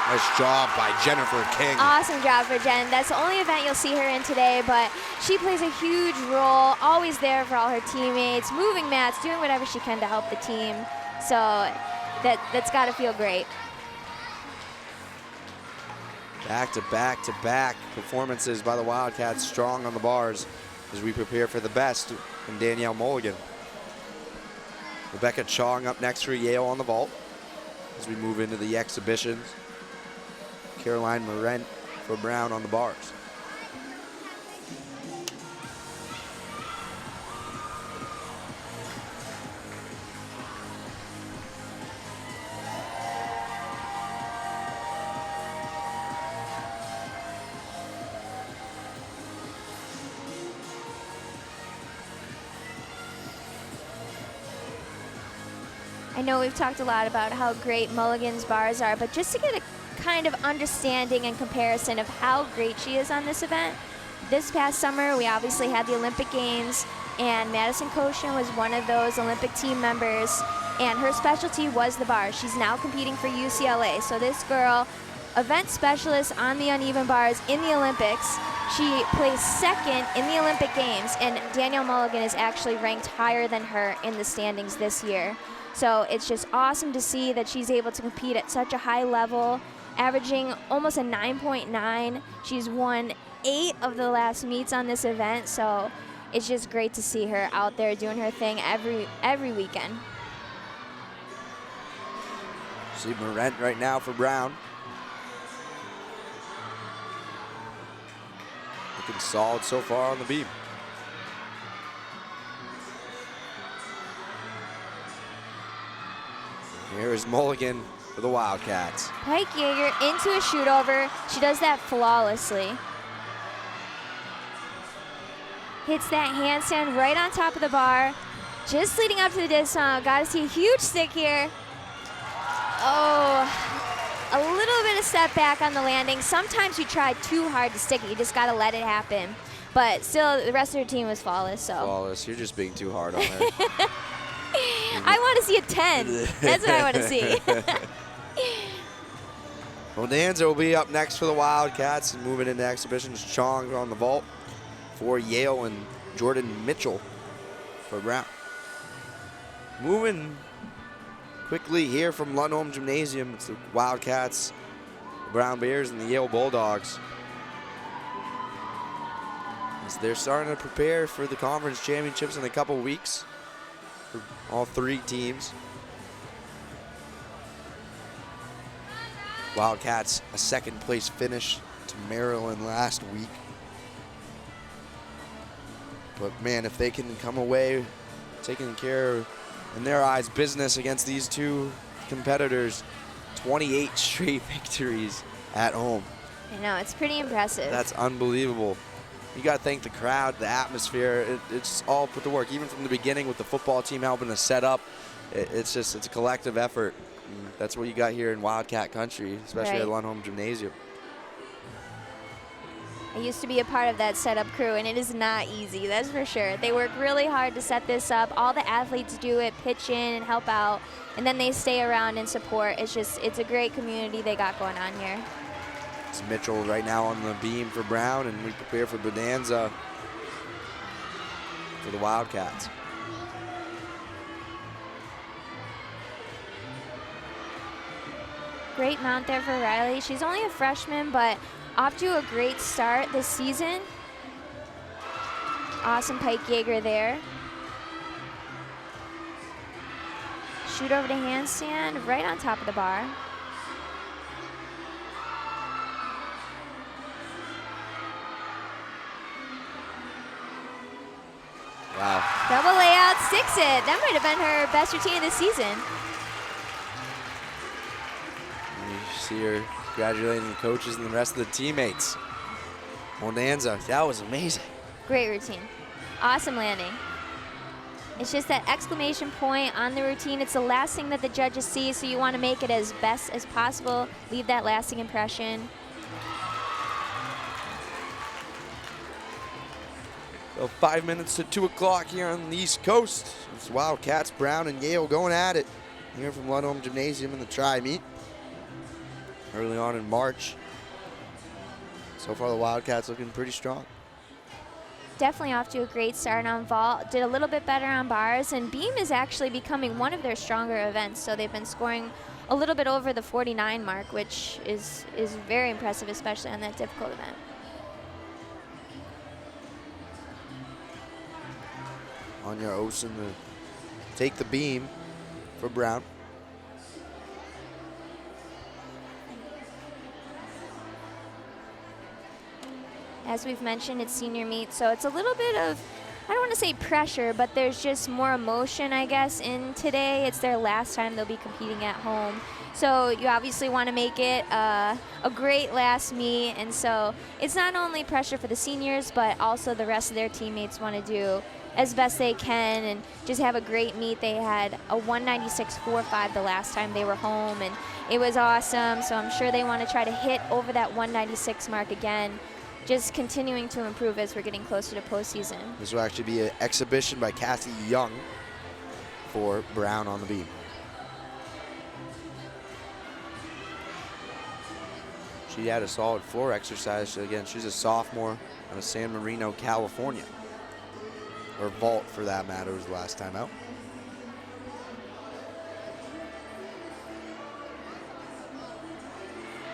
Nice job by Jennifer King. Awesome job for Jen. That's the only event you'll see her in today, but she plays a huge role, always there for all her teammates, moving mats, doing whatever she can to help the team. So that's gotta feel great. Back to back to back performances by the Wildcats, strong on the bars as we prepare for the best in Danielle Mulligan. Rebecca Chong up next for Yale on the vault as we move into the exhibitions. Caroline Morent for Brown on the bars. I know we've talked a lot about how great Mulligan's bars are, but just to get a kind of understanding and comparison of how great she is on this event, this past summer we obviously had the Olympic Games, and Madison Koshin was one of those Olympic team members. and her specialty was the bar. She's now competing for UCLA. So this girl, event specialist on the uneven bars in the Olympics. She placed second in the Olympic Games, and Danielle Mulligan is actually ranked higher than her in the standings this year. So it's just awesome to see that she's able to compete at such a high level, averaging almost a 9.9. She's won 8 of the last meets on this event, so it's just great to see her out there doing her thing every weekend. See Morent right now for Brown. Looking solid so far on the beam. Here is Mulligan for the Wildcats. Pike Yeager into a shoot over. She does that flawlessly. Hits that handstand right on top of the bar. Just leading up to the disc. Got to see a huge stick here. Oh, a little bit of step back on the landing. Sometimes you try too hard to stick it. You just got to let it happen. But still, the rest of her team was flawless. So. Flawless. You're just being too hard on her. I want to see a 10. That's what I want to see. Bonanza will be up next for the Wildcats, and moving into exhibitions. Chong on the vault for Yale, and Jordan Mitchell for Brown. Moving quickly here from Lundholm Gymnasium, it's the Wildcats, the Brown Bears, and the Yale Bulldogs. As they're starting to prepare for the conference championships in a couple weeks for all 3 teams. Wildcats a 2nd place finish to Maryland last week. But man, if they can come away taking care of, in their eyes, business against these 2 competitors, 28 straight victories at home. I know, it's pretty impressive. That's unbelievable. You got to thank the crowd, the atmosphere. It's all put to work, even from the beginning with the football team helping to set up. It's a collective effort. And that's what you got here in Wildcat country, especially at Lundholm Gymnasium. I used to be a part of that setup crew, and it is not easy, that's for sure. They work really hard to set this up. All the athletes do it, pitch in and help out, and then they stay around and support. It's a great community they got going on here. It's Mitchell right now on the beam for Brown, and we prepare for Bonanza for the Wildcats. Great mount there for Riley. She's only a freshman, but off to a great start this season. Awesome Pike Yeager there. Shoot over to handstand right on top of the bar. Wow. Double layout, sticks it. That might have been her best routine of the season. You see her congratulating the coaches and the rest of the teammates. Bonanza, that was amazing. Great routine. Awesome landing. It's just that exclamation point on the routine. It's the last thing that the judges see, so you want to make it as best as possible. Leave that lasting impression. So 5 minutes to 2 o'clock here on the East Coast. It's Wildcats, Brown, and Yale going at it here from Lundholm Gymnasium in the tri-meet early on in March. So far, the Wildcats looking pretty strong. Definitely off to a great start on vault. Did a little bit better on bars, and beam is actually becoming one of their stronger events. So they've been scoring a little bit over the 49 mark, which is very impressive, especially on that difficult event. Anya Osen to take the beam for Brown. As we've mentioned, it's senior meet, so it's a little bit of, I don't want to say pressure, but there's just more emotion, I guess, in today. It's their last time they'll be competing at home. So you obviously want to make it a great last meet, and so it's not only pressure for the seniors, but also the rest of their teammates want to do as best they can and just have a great meet. They had a 196.45 the last time they were home, and it was awesome. So I'm sure they want to try to hit over that 196 mark again, just continuing to improve as we're getting closer to postseason. This will actually be an exhibition by Cassie Young for Brown on the beam. she had a solid floor exercise. Again, she's a sophomore out of San Marino, California. Or vault, for that matter, was the last time out.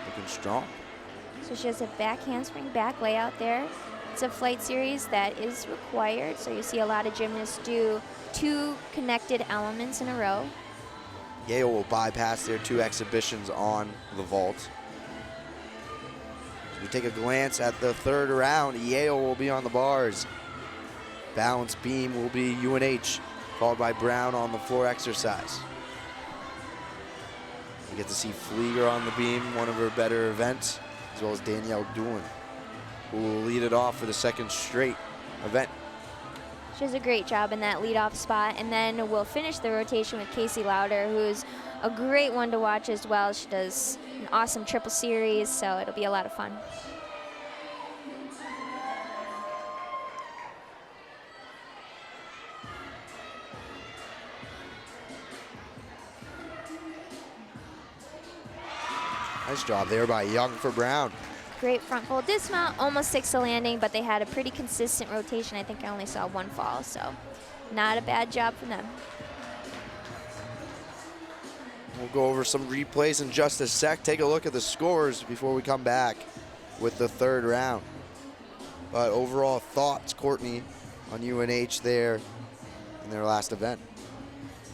Looking strong. So she has a back handspring, back layout there. It's a flight series that is required, so you see a lot of gymnasts do 2 connected elements in a row. Yale will bypass their 2 exhibitions on the vault. So we take a glance at the 3rd round. Yale will be on the bars. Balance beam will be UNH, followed by Brown on the floor exercise. We get to see Flieger on the beam, one of her better events, as well as Danielle Doolin, who will lead it off for the 2nd straight event. She does a great job in that leadoff spot, and then we'll finish the rotation with Casey Lauder, who's a great one to watch as well. She does an awesome triple series, so it'll be a lot of fun. Nice job there by Young for Brown. Great front fold dismount, almost 6 to landing, but they had a pretty consistent rotation. I think I only saw 1 fall, so not a bad job for them. We'll go over some replays in just a sec. Take a look at the scores before we come back with the 3rd round. But overall thoughts, Courtney, on UNH there in their last event?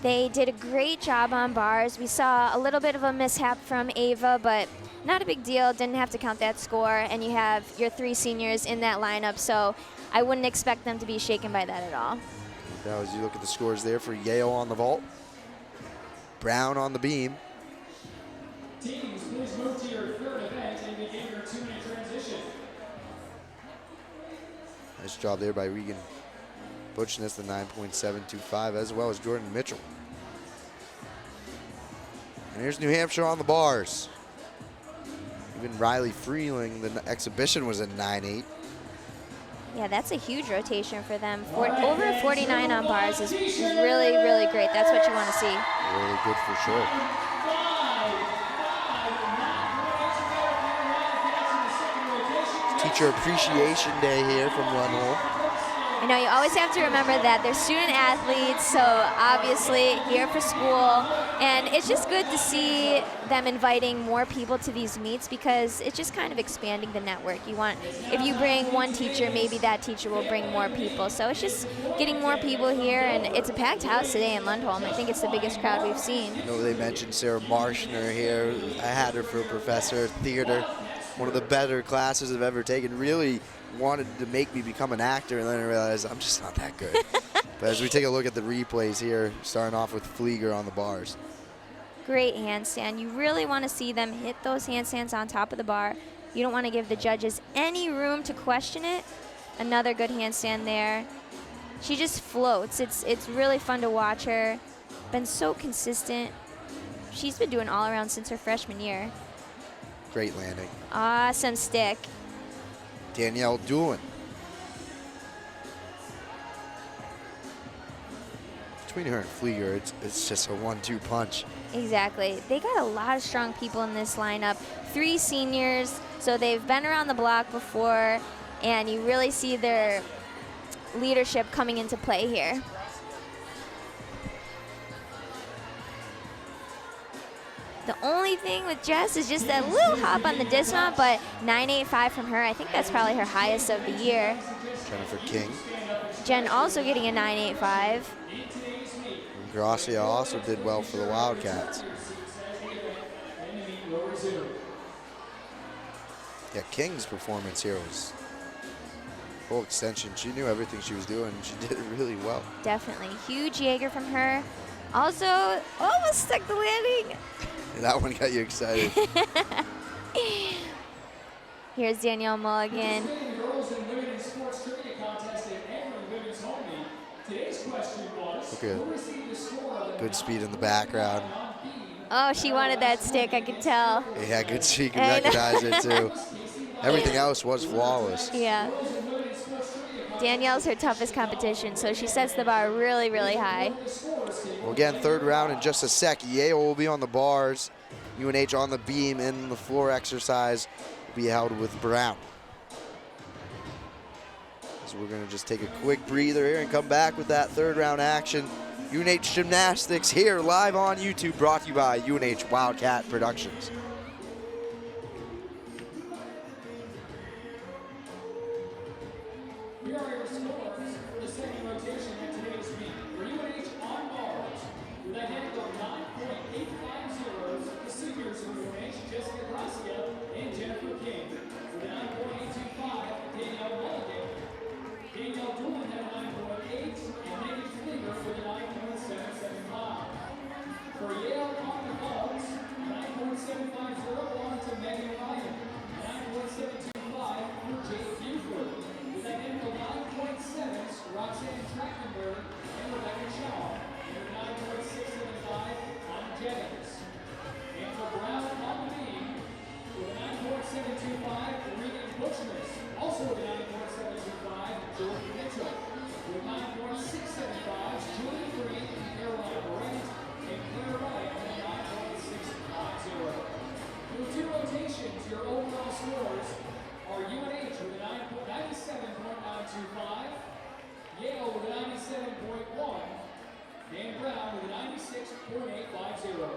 They did a great job on bars. We saw a little bit of a mishap from Ava, but not a big deal. Didn't have to count that score, and you have your 3 seniors in that lineup, so I wouldn't expect them to be shaken by that at all. Now as you look at the scores there for Yale on the vault, Brown on the beam. Teams, please move to your 3rd event and begin your 2-minute transition. Nice job there by Regan Butchness, the 9.725, as well as Jordan Mitchell. And here's New Hampshire on the bars. Even Riley Freeling, the exhibition was a 9.8. Yeah, that's a huge rotation for them. Over a 49 on bars is really, really great. That's what you want to see. Really good for sure. Teacher Appreciation Day here from One Hole. You know, you always have to remember that they're student athletes, so obviously here for school, and it's just good to see them inviting more people to these meets because it's just kind of expanding the network. You want, if you bring one teacher, maybe that teacher will bring more people. So it's just getting more people here, and it's a packed house today in Lundholm. I think it's the biggest crowd we've seen. You know, they mentioned Sarah Marshner here. I had her for a professor of theater, one of the better classes I've ever taken. Really wanted to make me become an actor, and then I realized I'm just not that good. But as we take a look at the replays here, starting off with Flieger on the bars. Great handstand. You really want to see them hit those handstands on top of the bar. You don't want to give the judges any room to question it. Another good handstand there. She just floats. It's really fun to watch her. Been so consistent. She's been doing all around since her freshman year. Great landing. Awesome stick. Danielle Doolin. Between her and Flieger, it's just a 1-2 punch. Exactly. They got a lot of strong people in this lineup. 3 seniors, so they've been around the block before, and you really see their leadership coming into play here. The only thing with Jess is just that little hop on the dismount, but 9.85 from her. I think that's probably her highest of the year. Jennifer King. Jen also getting a 9.85. And Gracia also did well for the Wildcats. Yeah, King's performance here was full extension. She knew everything she was doing. She did it really well. Definitely. Huge Jaeger from her. Also, almost stuck the landing. That one got you excited. Here's Danielle Mulligan. Okay. Good speed in the background. Oh, she wanted that stick, I could tell. Yeah, good. She could recognize it too. Everything else was flawless. Yeah. Danielle's her toughest competition, so she sets the bar really, really high. Well, again, 3rd round in just a sec. Yale will be on the bars. UNH on the beam in the floor exercise be held with Brown. So we're going to just take a quick breather here and come back with that third round action. UNH Gymnastics here live on YouTube, brought to you by UNH Wildcat Productions. Here are your scores for the second rotation at today's meet. For UNH on bars, with a handle of 9.850, the seniors from UNH, Jessica Gracia and Jennifer King. With a 9.825, Danielle Mulligan. Danielle Doolin had a 9.8, and Megan Flieger with a 9.775. For Yale on the balls, 9.750 belonged to Megan Ryan. 9.725 for Jade Buford. With a handle 9.7s, Roxanne Trachtenberg and Rebecca Shaw. With 9.675 on Jennings. And for Brown on the beam, with a 9.725, Regan Butchness. Also with a 9.725, Jordan Mitchell. With 9.675, Julie Green and Caroline Brent. And Claire Wright with a 9.650. Your two rotations, your overall scores are UNH with a 97.925, Yale with a 97.1, and Brown with a 96.850.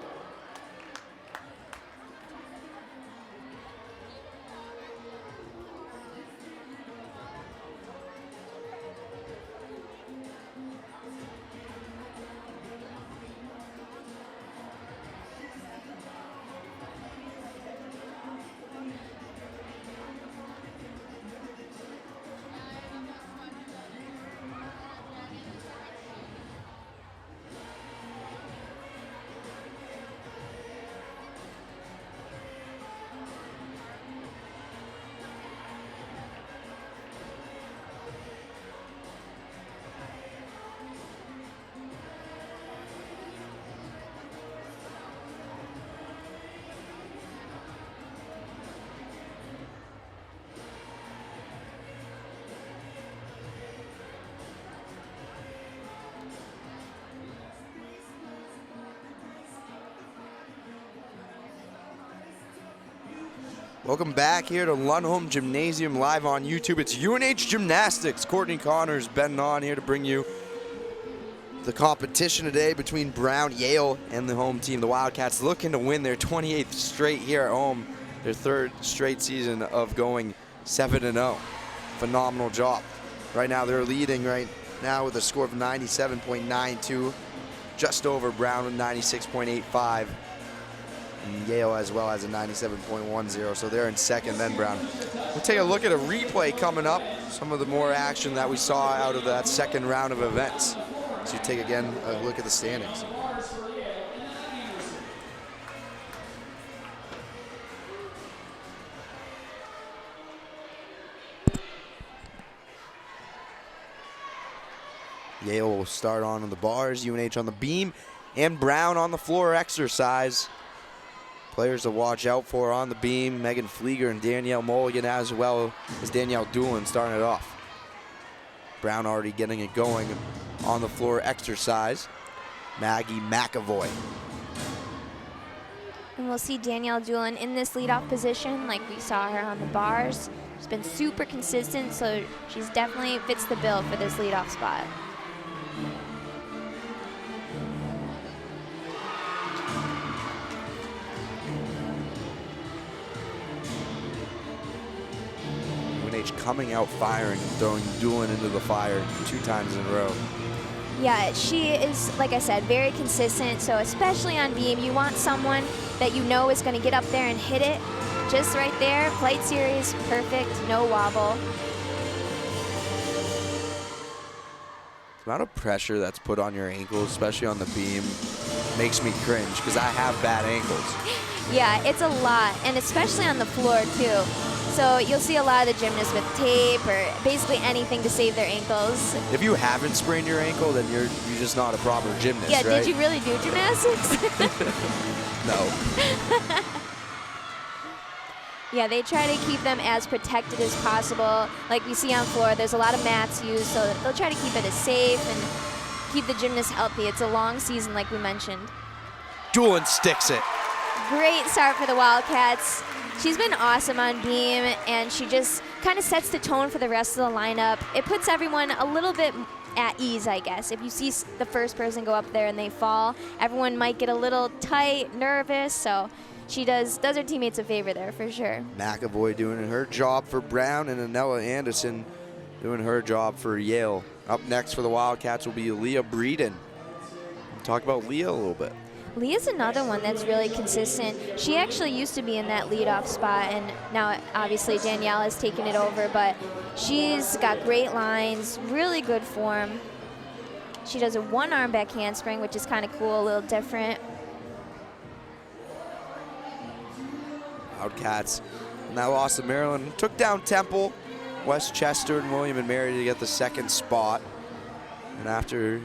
Welcome back here to Lundholm Gymnasium live on YouTube. It's UNH Gymnastics. Courtney Connors betting on here to bring you the competition today between Brown, Yale, and the home team, the Wildcats, looking to win their 28th straight here at home, their third straight season of going 7-0. Phenomenal job. Right now they're leading right now with a score of 97.92, just over Brown with 96.85. And Yale as well as a 97.10, so they're in second, then Brown. We'll take a look at a replay coming up, some of the more action that we saw out of that second round of events. So you take again a look at the standings. Yale will start on the bars, UNH on the beam, and Brown on the floor exercise. Players to watch out for on the beam, Megan Flieger and Danielle Mulligan, as well as Danielle Doolin starting it off. Brown already getting it going on the floor exercise. Maggie McAvoy. And we'll see Danielle Doolin in this leadoff position like we saw her on the bars. She's been super consistent, so she's definitely fits the bill for this leadoff spot. Coming out firing and throwing Doolin into the fire 2 times in a row. Yeah, she is, like I said, very consistent. So especially on beam, you want someone that you know is going to get up there and hit it. Just right there, flight series, perfect, no wobble. The amount of pressure that's put on your ankles, especially on the beam, makes me cringe because I have bad ankles. Yeah, it's a lot, and especially on the floor too. So you'll see a lot of the gymnasts with tape or basically anything to save their ankles. If you haven't sprained your ankle, then you're just not a proper gymnast, yeah, right? Did you really do gymnastics? No. Yeah, they try to keep them as protected as possible. Like we see on floor, there's a lot of mats used, so they'll try to keep it as safe and keep the gymnasts healthy. It's a long season, like we mentioned. Doolin sticks it. Great start for the Wildcats. She's been awesome on beam, and she just kind of sets the tone for the rest of the lineup. It puts everyone a little bit at ease, I guess. If you see the first person go up there and they fall, everyone might get a little tight, nervous, so she does her teammates a favor there for sure. McAvoy doing her job for Brown, and Anella Anderson doing her job for Yale. Up next for the Wildcats will be Leah Breeden. We'll talk about Leah a little bit. Leah's another one that's really consistent. She actually used to be in that leadoff spot, and now obviously Danielle has taken it over, but she's got great lines, really good form. She does a one-arm back handspring, which is kind of cool, a little different. Wildcats now lost to Maryland. Took down Temple, Westchester, and William and Mary to get the second spot. And after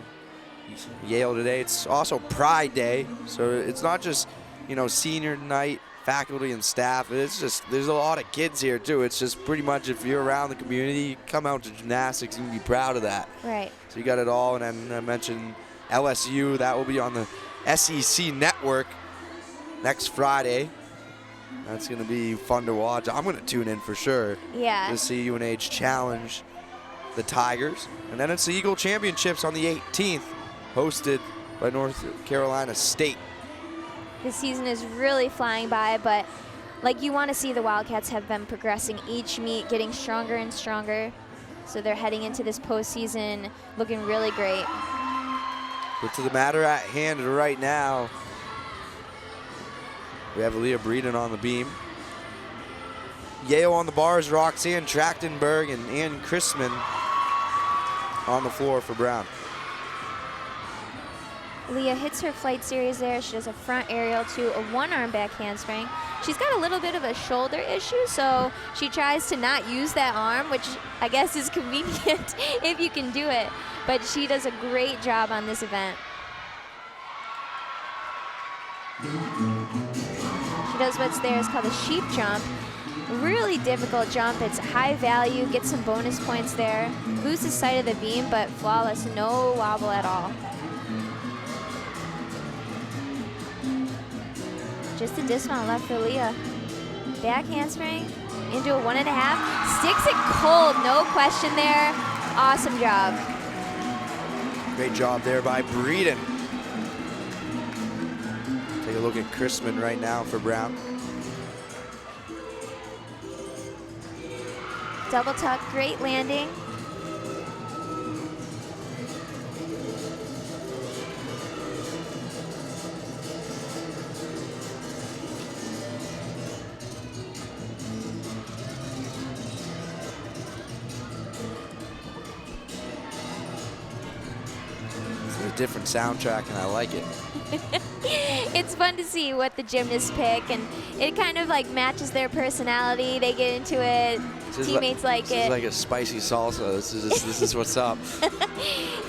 Yale today, it's also Pride Day, so it's not just, you know, senior night, faculty and staff. It's just, there's a lot of kids here too. It's just pretty much, if you're around the community, you come out to gymnastics and you can be proud of that. Right. So you got it all. And then I mentioned LSU, that will be on the SEC network next Friday. That's going to be fun to watch. I'm going to tune in for sure. Yeah. To see UNH challenge the Tigers. And then it's the Eagle Championships on the 18th, hosted by North Carolina State. This season is really flying by, but like, you want to see the Wildcats have been progressing each meet, getting stronger and stronger. So they're heading into this postseason looking really great. But to the matter at hand right now, we have Leah Breeden on the beam. Yale on the bars, Roxanne Trachtenberg and Ann Chrisman on the floor for Brown. Leah hits her flight series there. She does a front aerial to a one-arm back handspring. She's got a little bit of a shoulder issue, so she tries to not use that arm, which I guess is convenient if you can do it. But she does a great job on this event. She does what's there is called a sheep jump. Really difficult jump. It's high value, get some bonus points there. Loses sight of the beam, but flawless, no wobble at all. Just a dismount left for Leah. Back handspring into a 1.5. Sticks it cold, no question there. Awesome job. Great job there by Breeden. Take a look at Chrisman right now for Brown. Double tuck, great landing. Different soundtrack, and I like it. It's fun to see what the gymnasts pick, and it kind of like matches their personality. They get into it. Teammates like it. This is like a spicy salsa. This is what's up. Yeah,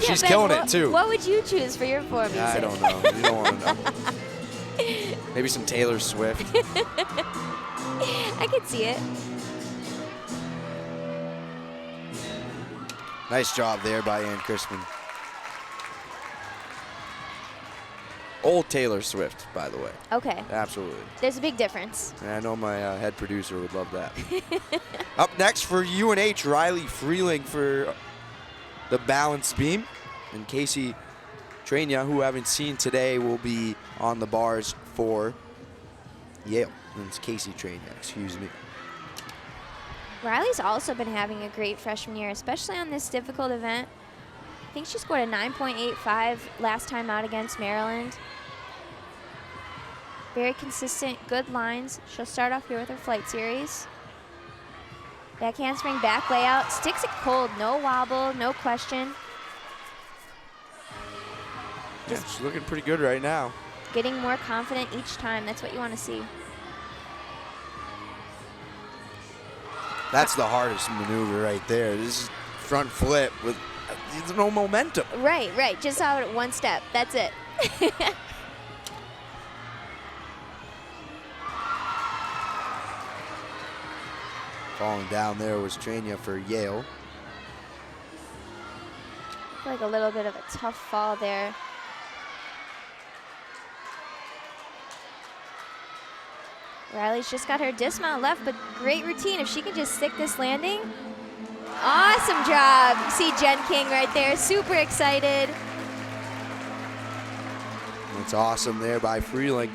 She's Ben, killing it too. What would you choose for your form music? I don't know. You don't want to know. Maybe some Taylor Swift. I could see it. Nice job there by Ann Chrisman. Old Taylor Swift, by the way. Okay. Absolutely. There's a big difference. And I know my head producer would love that. Up next for UNH, Riley Freeling for the balance beam. And Casey Trania, who I haven't seen today, will be on the bars for Yale. And it's Casey Trania, excuse me. Riley's also been having a great freshman year, especially on this difficult event. I think she scored a 9.85 last time out against Maryland. Very consistent, good lines. She'll start off here with her flight series. Back handspring, back layout. Sticks it cold, no wobble, no question. Yeah, she's looking pretty good right now. Getting more confident each time. That's what you want to see. That's the hardest maneuver right there. This is front flip with there's no momentum. Right, right. Just out at one step. That's it. Falling down there was Trania for Yale. I feel like a little bit of a tough fall there. Riley's just got her dismount left, but great routine. If she can just stick this landing. Awesome job. See Jen King right there, super excited. That's awesome there by Freeling.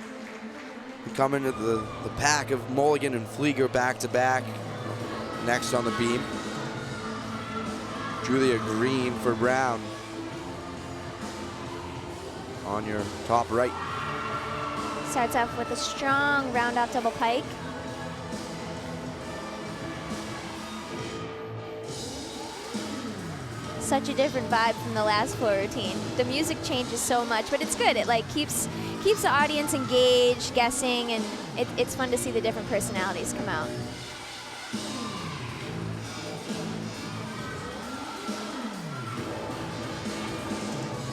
We come into the pack of Mulligan and Flieger back to back. Next on the beam, Julia Green for Brown. On your top right. Starts off with a strong round off double pike. Such a different vibe from the last floor routine. The music changes so much, but it's good. It like keeps the audience engaged, guessing, and it's fun to see the different personalities come out.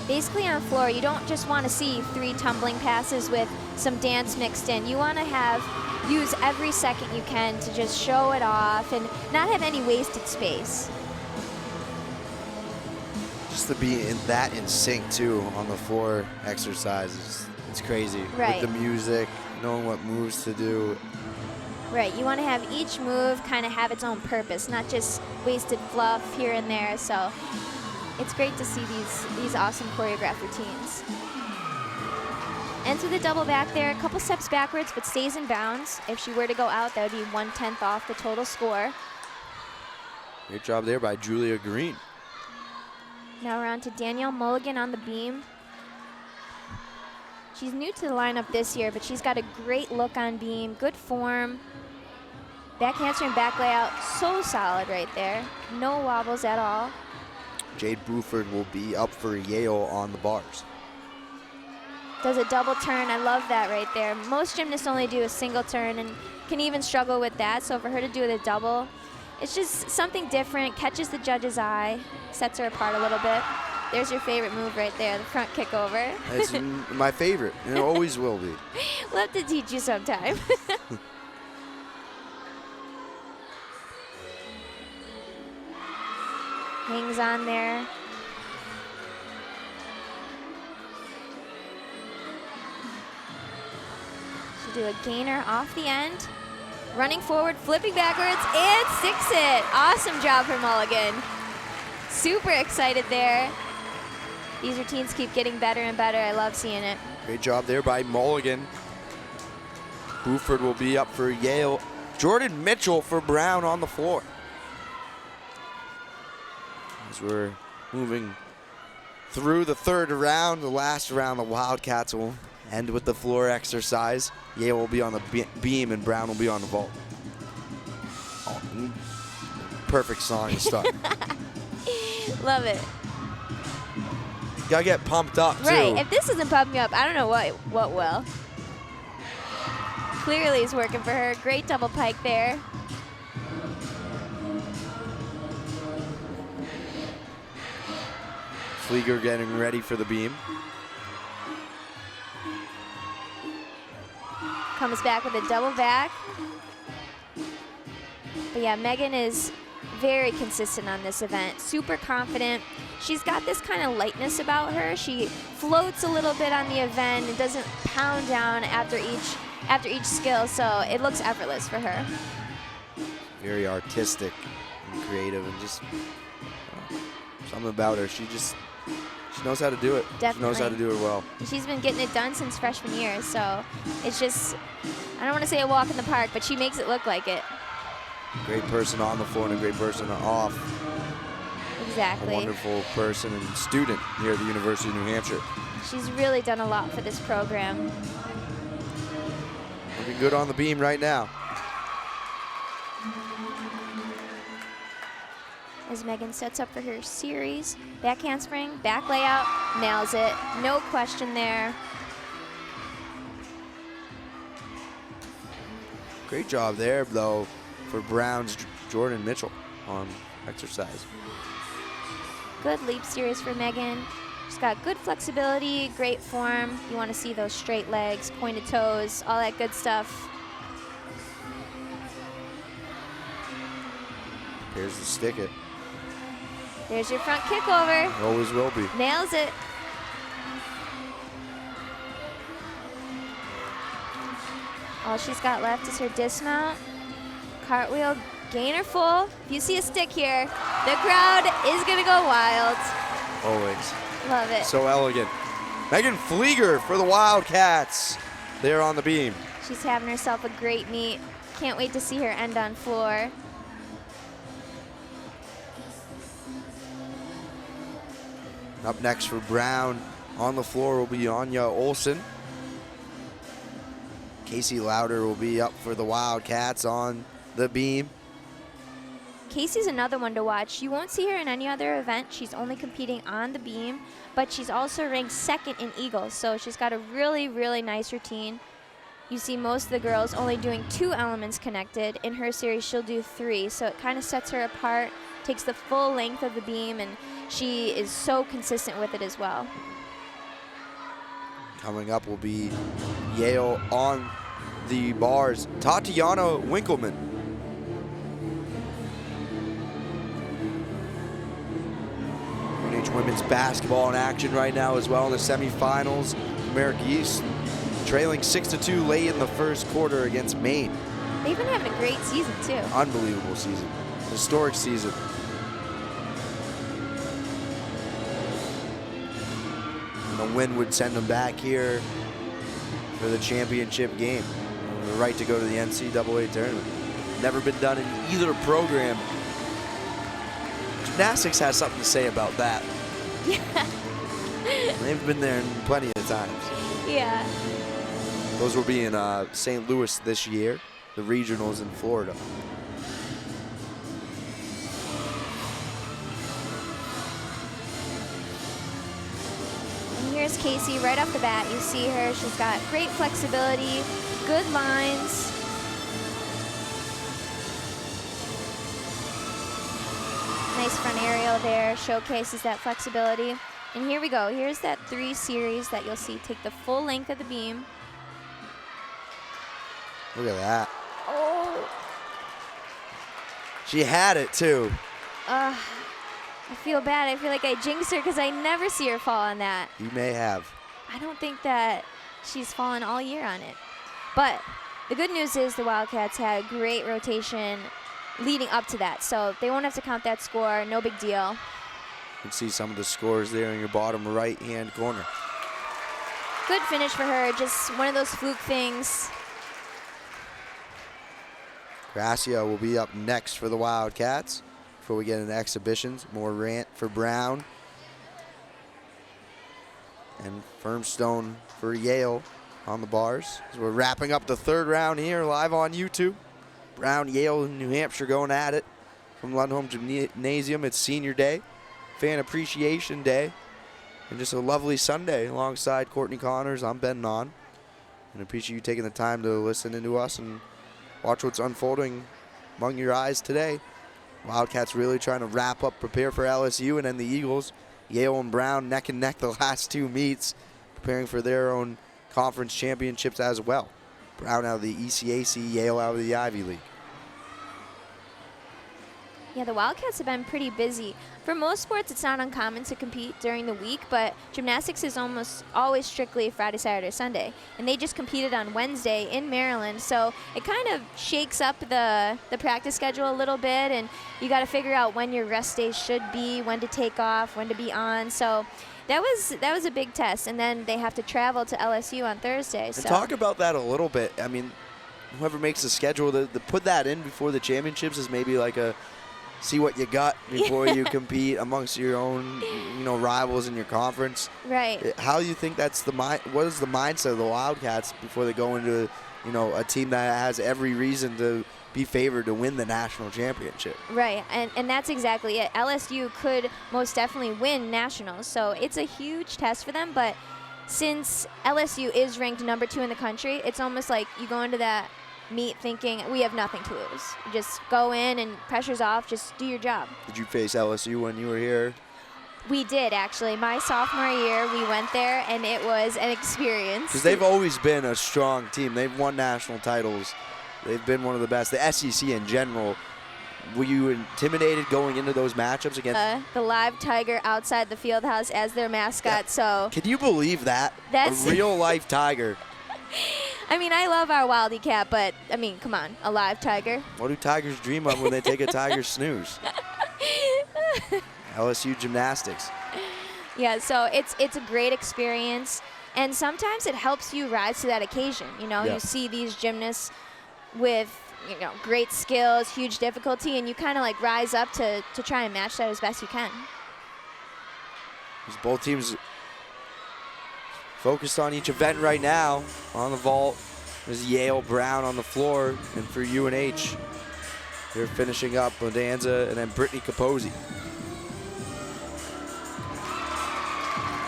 Basically on floor, you don't just want to see 3 tumbling passes with some dance mixed in. You want to use every second you can to just show it off and not have any wasted space. Just to be in sync too on the floor exercises. It's crazy. Right. With the music, knowing what moves to do. Right, you want to have each move kind of have its own purpose, not just wasted fluff here and there. So it's great to see these awesome choreographed routines. Ends with a double back there, a couple steps backwards, but stays in bounds. If she were to go out, that would be 1/10 off the total score. Great job there by Julia Green. Now we're on to Danielle Mulligan on the beam. She's new to the lineup this year, but she's got a great look on beam, good form. Back handspring, back layout, so solid right there. No wobbles at all. Jade Buford will be up for Yale on the bars. Does a double turn, I love that right there. Most gymnasts only do a single turn and can even struggle with that, so for her to do the double, it's just something different, catches the judge's eye, sets her apart a little bit. There's your favorite move right there, the front kick over. It's my favorite, and it always will be. We'll have to teach you sometime. Hangs on there. She'll do a gainer off the end. Running forward, flipping backwards, and sticks it. Awesome job for Mulligan. Super excited there. These routines keep getting better and better. I love seeing it. Great job there by Mulligan. Buford will be up for Yale. Jordan Mitchell for Brown on the floor. As we're moving through the third round, the last round, the Wildcats will end with the floor exercise. Yale will be on the beam and Brown will be on the vault. Oh, perfect song to start. Love it. Gotta get pumped up too. Right, if this doesn't pump me up, I don't know what will. Clearly it's working for her. Great double pike there. Flieger getting ready for the beam. Comes back with a double back. But yeah, Megan is very consistent on this event. Super confident. She's got this kind of lightness about her. She floats a little bit on the event and doesn't pound down after each skill, so it looks effortless for her. Very artistic and creative, and just something about her. She knows how to do it. Definitely. She knows how to do it well. She's been getting it done since freshman year, so it's just, I don't want to say a walk in the park, but she makes it look like it. Great person on the floor and a great person off. Exactly. A wonderful person and student here at the University of New Hampshire. She's really done a lot for this program. Looking good on the beam right now. As Megan sets up for her series. Back handspring, back layout, nails it. No question there. Great job there, though, for Brown's Jordan Mitchell on exercise. Good leap series for Megan. She's got good flexibility, great form. You want to see those straight legs, pointed toes, all that good stuff. Here's the stick it. There's your front kick over. Always will be. Nails it. All she's got left is her dismount. Cartwheel, gainer full. If you see a stick here, the crowd is gonna go wild. Always. Love it. So elegant. Megan Flieger for the Wildcats. There on the beam. She's having herself a great meet. Can't wait to see her end on floor. Up next for Brown on the floor will be Anya Olsen. Casey Lauder will be up for the Wildcats on the beam. Casey's another one to watch. You won't see her in any other event. She's only competing on the beam, but she's also ranked 2nd in Eagles, so she's got a really, really nice routine. You see most of the girls only doing 2 elements connected. In her series, she'll do 3, so it kind of sets her apart, takes the full length of the beam, and she is so consistent with it as well. Coming up will be Yale on the bars. Tatiana Winkleman. UNH women's basketball in action right now as well in the semifinals. America East trailing 6-2 late in the first quarter against Maine. They've been having a great season, too. Unbelievable season. Historic season. And a win would send them back here for the championship game. The right to go to the NCAA tournament. Never been done in either program. Gymnastics has something to say about that. Yeah. They've been there plenty of times. Yeah. Those will be in St. Louis this year. The regionals in Florida. And here's Casey right off the bat. You see her. She's got great flexibility, good lines. Nice front aerial there, showcases that flexibility. And here we go. Here's that 3 series that you'll see take the full length of the beam. Look at that. Oh. She had it too. I feel bad. I feel like I jinxed her because I never see her fall on that. You may have. I don't think that she's fallen all year on it. But the good news is the Wildcats had a great rotation leading up to that, so they won't have to count that score. No big deal. You can see some of the scores there in your bottom right-hand corner. Good finish for her. Just one of those fluke things. Gracia will be up next for the Wildcats before we get into exhibitions. More rant for Brown. And Firmstone for Yale on the bars. As we're wrapping up the 3rd round here live on YouTube. Brown, Yale, and New Hampshire going at it from Lundholm Gymnasium. It's senior day, fan appreciation day, and just a lovely Sunday alongside Courtney Connors. I'm Ben Non, and appreciate you taking the time to listen into us and watch what's unfolding among your eyes today. Wildcats really trying to wrap up, prepare for LSU, and then the Eagles. Yale and Brown neck and neck the last 2 meets, preparing for their own conference championships as well. Brown out of the ECAC, Yale out of the Ivy League. Yeah, the Wildcats have been pretty busy. For most sports, it's not uncommon to compete during the week, but gymnastics is almost always strictly Friday, Saturday, Sunday. And they just competed on Wednesday in Maryland, so it kind of shakes up the practice schedule a little bit, and you got to figure out when your rest days should be, when to take off, when to be on. So that was a big test, and then they have to travel to LSU on Thursday. And so talk about that a little bit. I mean, whoever makes the schedule, to put that in before the championships is maybe like a see what you got before you compete amongst your own, rivals in your conference. Right. How do you think that's what is the mindset of the Wildcats before they go into, a team that has every reason to be favored to win the national championship? Right, and that's exactly it. LSU could most definitely win nationals, so it's a huge test for them, but since LSU is ranked number 2 in the country, it's almost like you go into that meet thinking we have nothing to lose. You just go in and pressure's off, just do your job. Did you face LSU when you were here? We did, actually. My sophomore year, we went there, and it was an experience. Because they've always been a strong team. They've won national titles. They've been one of the best. The SEC in general. Were you intimidated going into those matchups against the live tiger outside the field house as their mascot? Yeah. So can you believe that? That's a real life tiger. I mean, I love our Wildy Cat, but I mean, come on, a live tiger. What do tigers dream of when they take a tiger snooze? LSU Gymnastics. Yeah, so it's a great experience, and sometimes it helps you rise to that occasion. You know, Yeah. you see these gymnasts with, you know, great skills, huge difficulty, and you kind of like rise up to try and match that as best you can. As both teams focused on each event right now. On the vault, there's Yale, Brown on the floor, and for UNH, they're finishing up Bonanza and then Brittany Capozzi.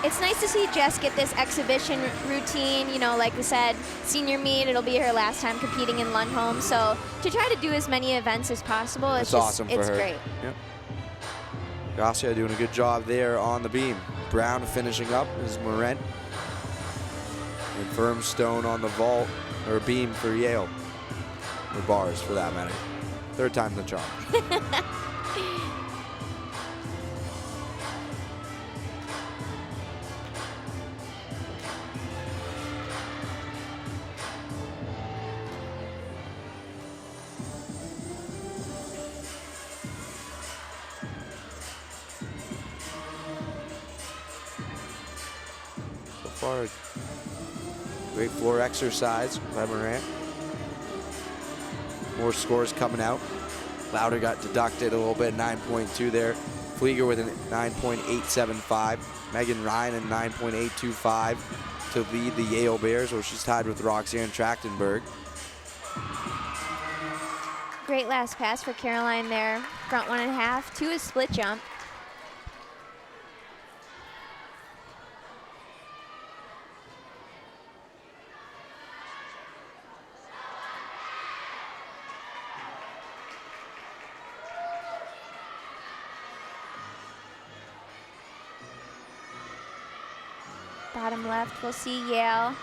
It's nice to see Jess get this exhibition routine. You know, like we said, senior meet, it'll be her last time competing in Lundholm. So to try to do as many events as possible, It's awesome for it's her. great. Yep. Garcia doing a good job there on the beam. Brown finishing up is Morent. And Firmstone on the vault, or beam for Yale. Or bars, for that matter. Third time the charm. So far, great floor exercise by Morant. More scores coming out. Lauder got deducted a little bit, 9.2 there. Flieger with a 9.875. Megan Ryan at 9.825 to lead the Yale Bears, where she's tied with Roxanne Trachtenberg. Great last pass for Caroline there. Front 1.5 to a split jump. Bottom left, we'll see Yale.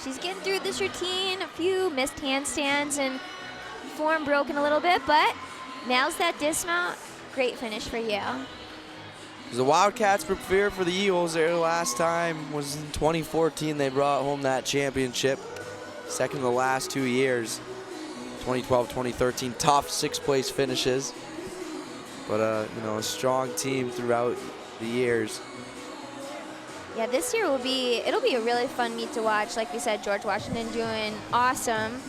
She's getting through this routine, a few missed handstands and form broken a little bit, but nails that dismount. Great finish for Yale. The Wildcats prepare for the Eagles. Their last time was in 2014. They brought home that championship. Second the last 2 years. 2012, 2013, tough sixth-place finishes. But you know, a strong team throughout the years. Yeah, this year it'll be a really fun meet to watch. Like we said, George Washington doing awesome,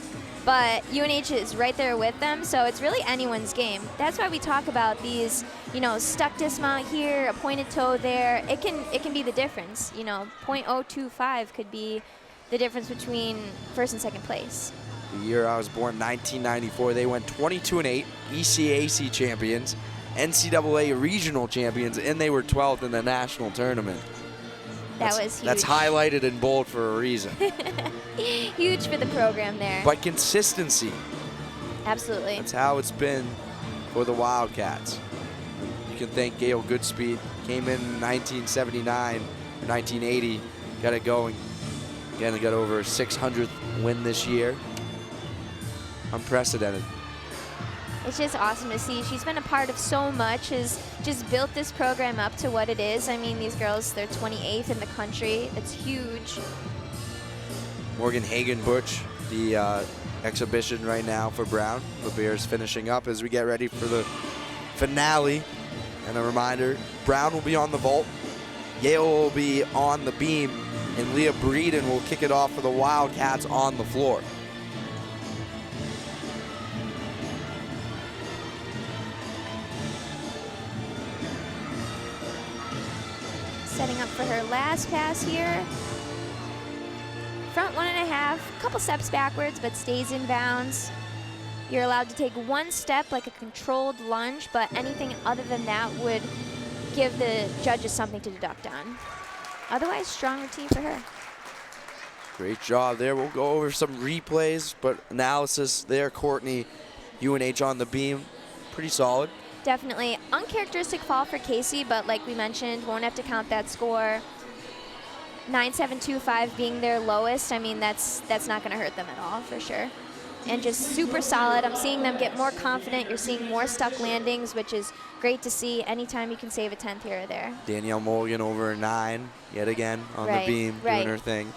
but UNH is right there with them, so it's really anyone's game. That's why we talk about these, you know, stuck dismount here, a pointed toe there. It can be the difference. You know, .025 could be the difference between first and second place. The year I was born, 1994, they went 22-8, ECAC champions, NCAA regional champions, and they were 12th in the national tournament. That was huge. That's highlighted in bold for a reason. Huge for the program there. But consistency. Absolutely. That's how it's been for the Wildcats. You can thank Gail Goodspeed. Came in 1979 or 1980, got it going. Again, they got over a 600th win this year. Unprecedented. It's just awesome to see. She's been a part of so much, has just built this program up to what it is. I mean, these girls, they're 28th in the country. It's huge. Morgan Hagen-Butch, the exhibition right now for Brown. The Bears finishing up as we get ready for the finale. And a reminder, Brown will be on the vault. Yale will be on the beam. And Leah Breeden will kick it off for the Wildcats on the floor. Setting up for her last pass here. Front 1.5, couple steps backwards, but stays in bounds. You're allowed to take one step like a controlled lunge, but anything other than that would give the judges something to deduct on. Otherwise, strong routine for her. Great job there. We'll go over some replays, but analysis there. Courtney, UNH on the beam, pretty solid. Definitely uncharacteristic fall for Casey, but like we mentioned, won't have to count that score. 9.725 being their lowest, I mean, that's not going to hurt them at all, for sure. And just super solid. I'm seeing them get more confident. You're seeing more stuck landings, which is great to see. Anytime you can save a 10th here or there. Danielle Mulligan over a 9 yet again on the beam, doing her thing.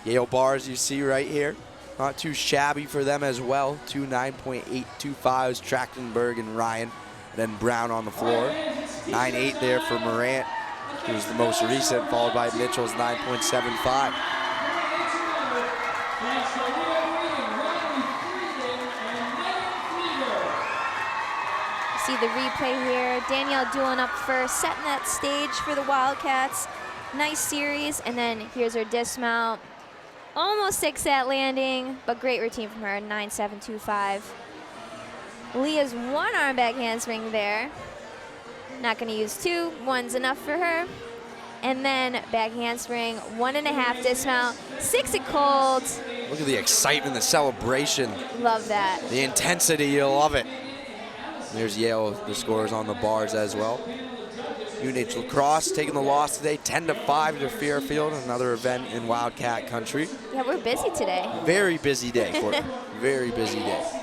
Yale bars you see right here. Not too shabby for them as well. 2 9.825s, Trachtenberg and Ryan. And then Brown on the floor. 9.8 there for Morant, who's the most recent, followed by Mitchell's 9.75. See the replay here. Danielle Doolin up first, setting that stage for the Wildcats. Nice series, and then here's her dismount. Almost 6 that landing, but great routine from her, 9.725. Leah's one arm back handspring there. Not gonna use 2, 1's enough for her. And then back handspring, 1.5 dismount, 6 it cold. Look at the excitement, the celebration. Love that. The intensity, you'll love it. There's Yale, the scores on the bars as well. UNH lacrosse taking the loss today, 10-5 to Fairfield, another event in Wildcat country. Yeah, we're busy today. Very busy day for them. Very busy day.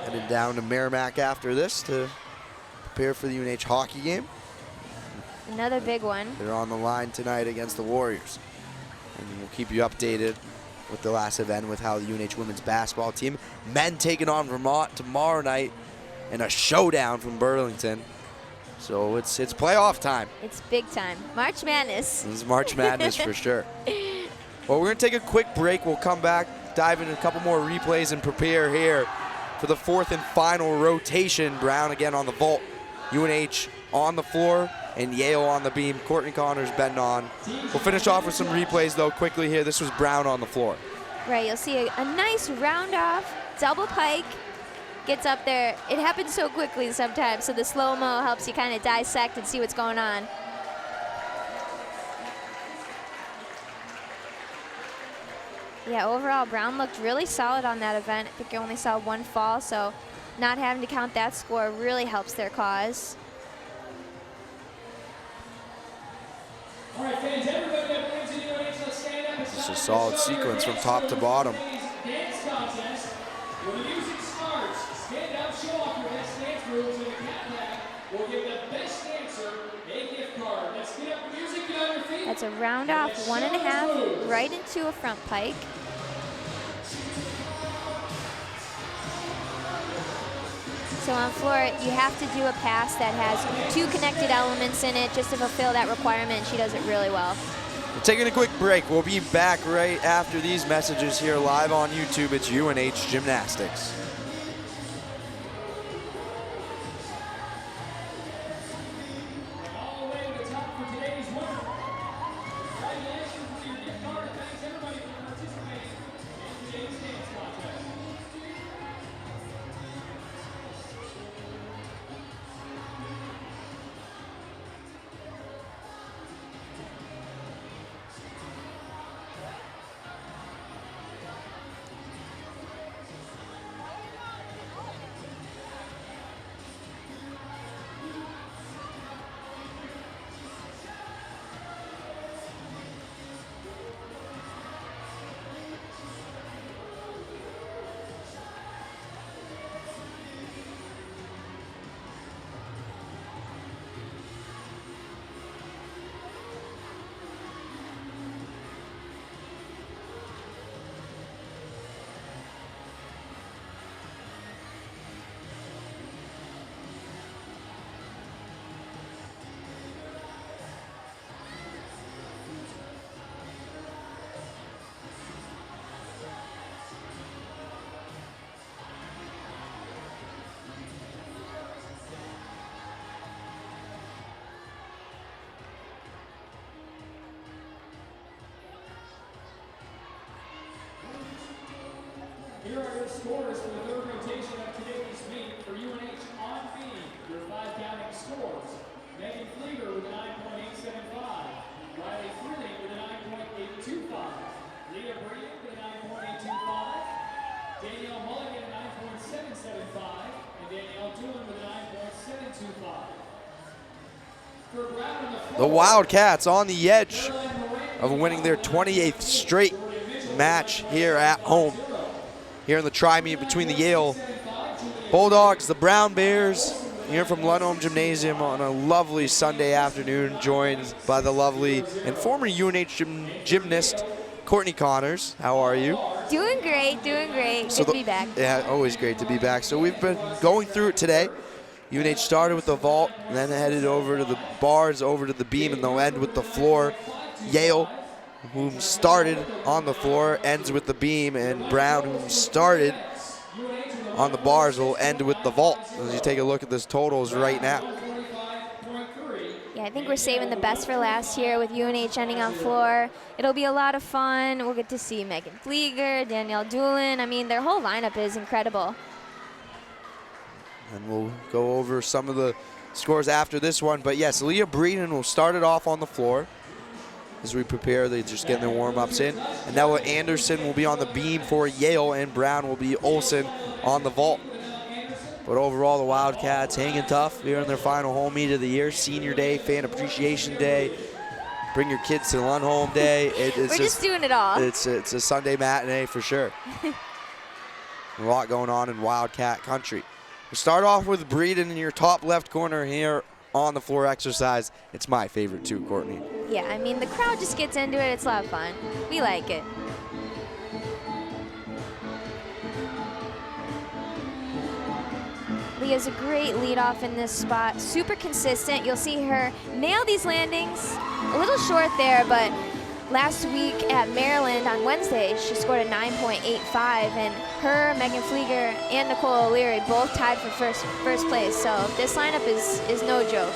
Headed down to Merrimack after this to prepare for the UNH hockey game. Another big one. They're on the line tonight against the Warriors. And we'll keep you updated with the last event with how the UNH women's basketball team, men taking on Vermont tomorrow night, and a showdown from Burlington. So it's playoff time. It's big time. March Madness. This is March Madness for sure. Well, we're going to take a quick break. We'll come back, dive into a couple more replays, and prepare here for the 4th and final rotation. Brown again on the vault. UNH on the floor, and Yale on the beam. Courtney Connors, Ben on. We'll finish off with some replays, though, quickly here. This was Brown on the floor. Right, you'll see a nice round off, double pike. Gets up there. It happens so quickly sometimes, so the slow-mo helps you kind of dissect and see what's going on. Yeah, overall, Brown looked really solid on that event. I think I only saw 1 fall, so not having to count that score really helps their cause. All right, fans, everybody that believes in UNH, let's stand up. Just a solid sequence from top to bottom. Dance contest. When the music starts, stand up, show off your best dance moves, and the cat bag will give the best dancer a gift card. Let's get up the music, get on your feet. That's a round off, 1.5, right into a front pike. So on floor, you have to do a pass that has 2 connected elements in it just to fulfill that requirement. She does it really well. We're taking a quick break. We'll be back right after these messages here live on YouTube. It's UNH Gymnastics. All the way to the top for today's winner. Congratulations for your gift card, and thanks everybody for participating in today's dance contest. Here are your scores for the 3rd rotation of today's meet. For UNH on beam, your 5 counting scores. Megan Flieger with a 9.875. Riley Freeling with a 9.825. Leah Brady with a 9.825. Danielle Mulligan a 9.775. And Danielle Doolin with a 9.725. For Brown on the floor, The Wildcats on the edge of winning their 28th straight match here at home. Here in the tri-meet between the Yale Bulldogs, the Brown Bears, here from Lundholm Gymnasium on a lovely Sunday afternoon, joined by the lovely and former UNH gymnast, Courtney Connors. How are you? Doing great, doing great. Good to be back. Yeah, always great to be back. So we've been going through it today. UNH started with the vault, and then headed over to the bars, over to the beam, and they'll end with the floor. Yale, whom started on the floor, ends with the beam, and Brown, whom started on the bars, will end with the vault. As you take a look at this totals right now. Yeah, I think we're saving the best for last here with UNH ending on floor. It'll be a lot of fun. We'll get to see Megan Flieger, Danielle Doolin. I mean, their whole lineup is incredible. And we'll go over some of the scores after this one. But yes, Leah Breeden will start it off on the floor. As we prepare, they're just getting their warm-ups in. And Nella Anderson will be on the beam for Yale, and Brown will be Olsen on the vault. But overall, the Wildcats hanging tough here in their final home meet of the year. Senior Day, Fan Appreciation Day, bring your kids to Lundholm Day. We're just doing it all. It's a Sunday matinee for sure. A lot going on in Wildcat country. We start off with Breeden in your top left corner here on the floor exercise. It's my favorite too, Courtney. Yeah, I mean, the crowd just gets into it. It's a lot of fun. We like it. Leah's a great lead off in this spot. Super consistent. You'll see her nail these landings. A little short there, but last week at Maryland on Wednesday, she scored a 9.85, and her, Megan Flieger, and Nicole O'Leary both tied for first place. So this lineup is no joke.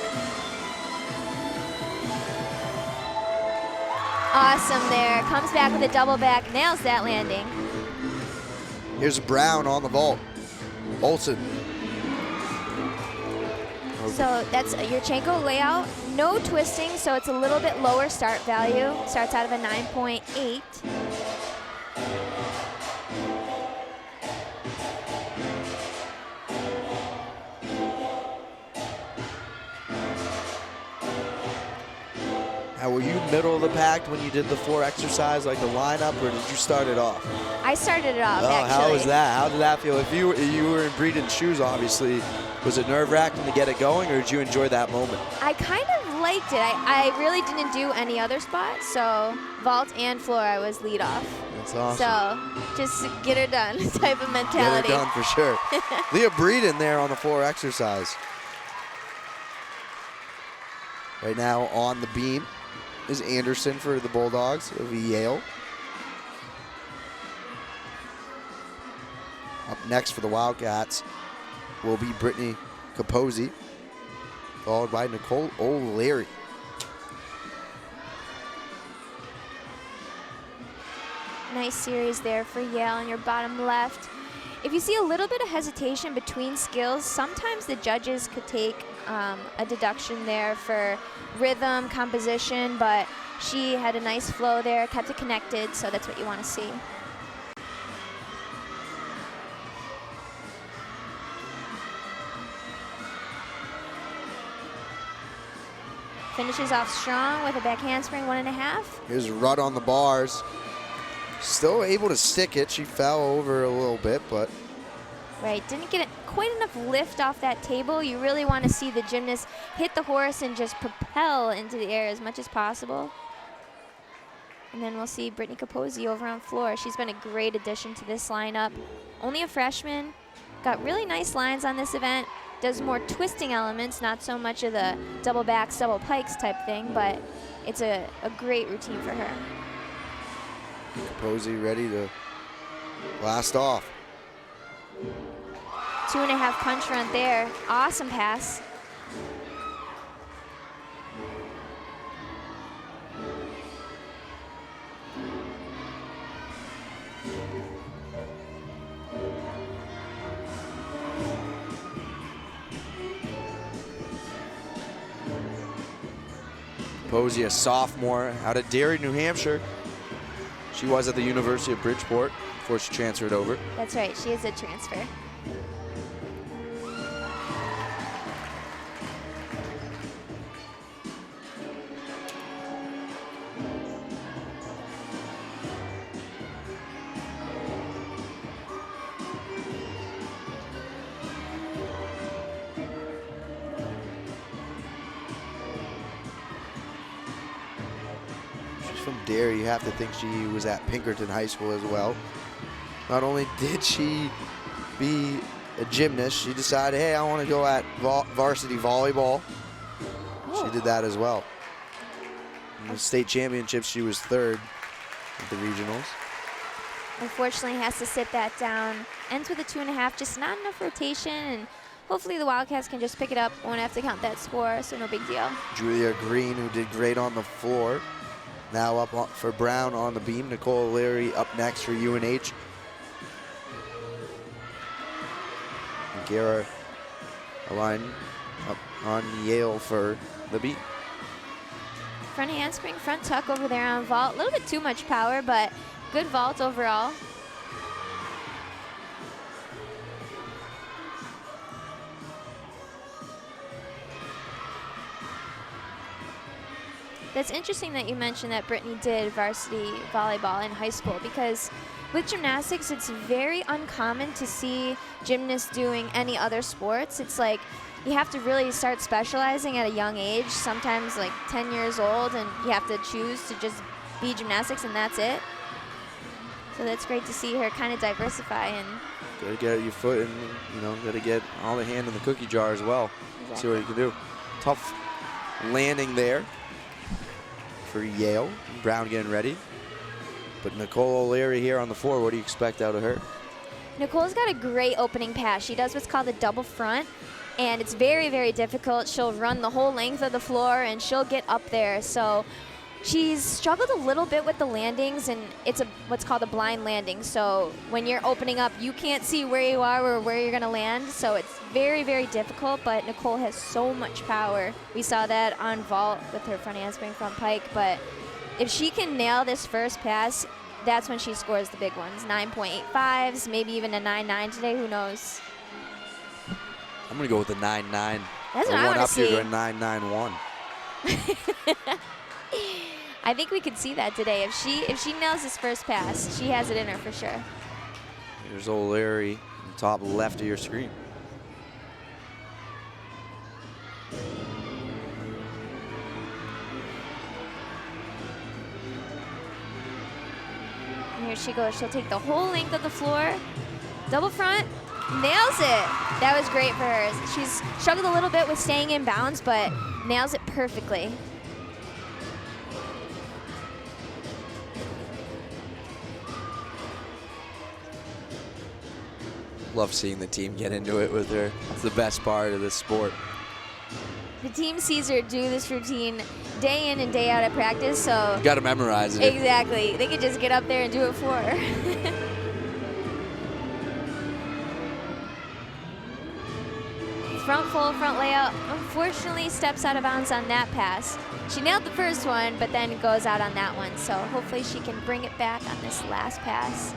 Awesome there. Comes back with a double back, nails that landing. Here's Brown on the vault. Olsen. So that's a Yurchenko layout. No twisting, so it's a little bit lower start value. Starts out of a 9.8. Now, were you middle of the pack when you did the floor exercise, like the lineup, or did you start it off? I started it off, actually. How was that? How did that feel? If you were in Breeden's shoes, obviously, was it nerve-wracking to get it going, or did you enjoy that moment? I kind of liked it. I really didn't do any other spots, so vault and floor I was lead off. That's awesome. So just get her done type of mentality. Get her done for sure. Leah Breeden there on the floor exercise. Right now on the beam is Anderson for the Bulldogs of Yale. Up next for the Wildcats will be Brittany Capozzi, followed by Nicole O'Leary. Nice series there for Yale on your bottom left. If you see a little bit of hesitation between skills, sometimes the judges could take a deduction there for rhythm, composition, but she had a nice flow there, kept it connected, so that's what you want to see. Finishes off strong with a back handspring, 1.5. Here's Rudd on the bars. Still able to stick it. She fell over a little bit, but. Right, didn't get quite enough lift off that table. You really want to see the gymnast hit the horse and just propel into the air as much as possible. And then we'll see Brittany Capozzi over on floor. She's been a great addition to this lineup. Only a freshman, got really nice lines on this event. Does more twisting elements, not so much of the double backs, double pikes type thing, but it's a great routine for her. Capozzi ready to blast off. 2.5 punch run there. Awesome pass. Capozzi, a sophomore out of Derry, New Hampshire. She was at the University of Bridgeport before she transferred over. That's right, she is a transfer. from Derry. You have to think she was at Pinkerton High School as well. Not only did she be a gymnast, she decided, hey, I want to go at varsity volleyball. She did that as well. In the state championships, she was 3rd at the regionals. Unfortunately, has to sit that down. Ends with a 2.5, just not enough rotation, and hopefully the Wildcats can just pick it up. Won't have to count that score, so no big deal. Julia Green, who did great on the floor, now up for Brown on the beam. Nicole O'Leary up next for UNH. And Gara Aline up on Yale for the beat. Front handspring, front tuck over there on vault. A little bit too much power, but good vault overall. That's interesting that you mentioned that Brittany did varsity volleyball in high school, because with gymnastics, it's very uncommon to see gymnasts doing any other sports. It's like you have to really start specializing at a young age, sometimes like 10 years old, and you have to choose to just be gymnastics and that's it. So that's great to see her kind of diversify. And gotta get your foot and, you know, gotta get all the hand in the cookie jar as well. Exactly. See what you can do. Tough landing there for Yale. Brown getting ready. But Nicole O'Leary here on the floor, what do you expect out of her? Nicole's got a great opening pass. She does what's called a double front, and it's very, very difficult. She'll run the whole length of the floor, and she'll get up there. So she's struggled a little bit with the landings, and it's what's called a blind landing. So when you're opening up, you can't see where you are or where you're going to land. So it's very, very difficult, but Nicole has so much power. We saw that on vault with her front handspring, front pike. But if she can nail this first pass, that's when she scores the big ones. 9.85s, maybe even a 9.9 today, who knows? I'm gonna go with a 9.9. That's what I want to see. One up here to a 9.91. I think we could see that today. If she nails this first pass, she has it in her for sure. Here's O'Leary, top left of your screen. And here she goes. She'll take the whole length of the floor. Double front. Nails it. That was great for her. She's struggled a little bit with staying in bounds, but nails it perfectly. Love seeing the team get into it with her. It's the best part of this sport. The team sees her do this routine day in and day out at practice, so You got to memorize it. exactly. They could just get up there and do it for her. Front full, front layout. Unfortunately, steps out of bounds on that pass. She nailed the first one, but then goes out on that one. So hopefully she can bring it back on this last pass.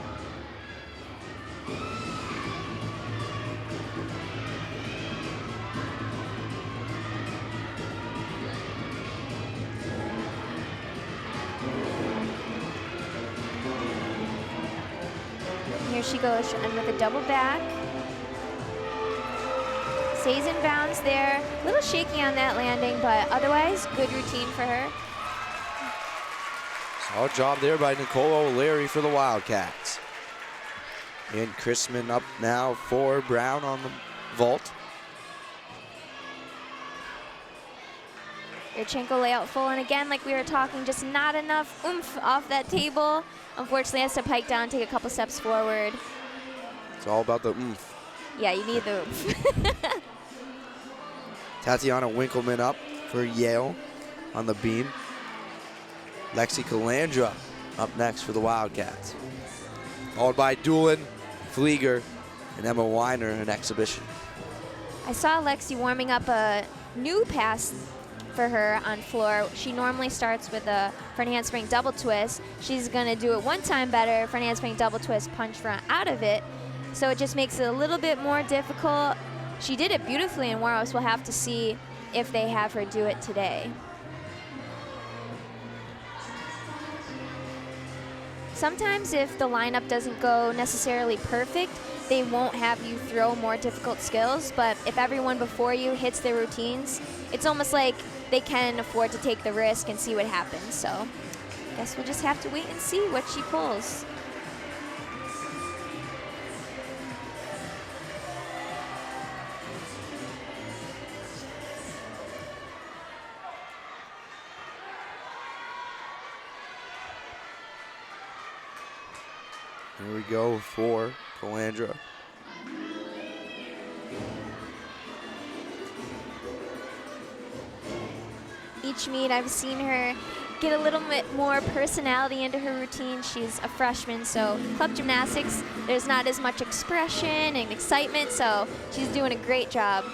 Here she goes, she'll end with a double back. Stays in bounds there. A little shaky on that landing, but otherwise, good routine for her. Solid job there by Nicole O'Leary for the Wildcats. And Chrisman up now for Brown on the vault. Yurchenko layout full, and again, like we were talking, just not enough oomph off that table. Unfortunately, has to pike down, take a couple steps forward. It's all about the oomph. Yeah, you need the oomph. Tatiana Winkleman up for Yale on the beam. Lexi Calandra up next for the Wildcats. Followed by Doolin, Flieger, and Emma Weiner in exhibition. I saw Lexi warming up a new pass for her on floor. She normally starts with a front handspring double twist. She's gonna do it one time better, front handspring double twist, punch front out of it. So it just makes it a little bit more difficult. She did it beautifully in warm-ups. We'll have to see if they have her do it today. Sometimes if the lineup doesn't go necessarily perfect, they won't have you throw more difficult skills, but if everyone before you hits their routines, it's almost like they can afford to take the risk and see what happens. So Guess we'll just have to wait and see what she pulls. Here we go for Calandra. Each meet I've seen her get a little bit more personality into her routine. She's a freshman, so club gymnastics, there's not as much expression and excitement, so she's doing a great job.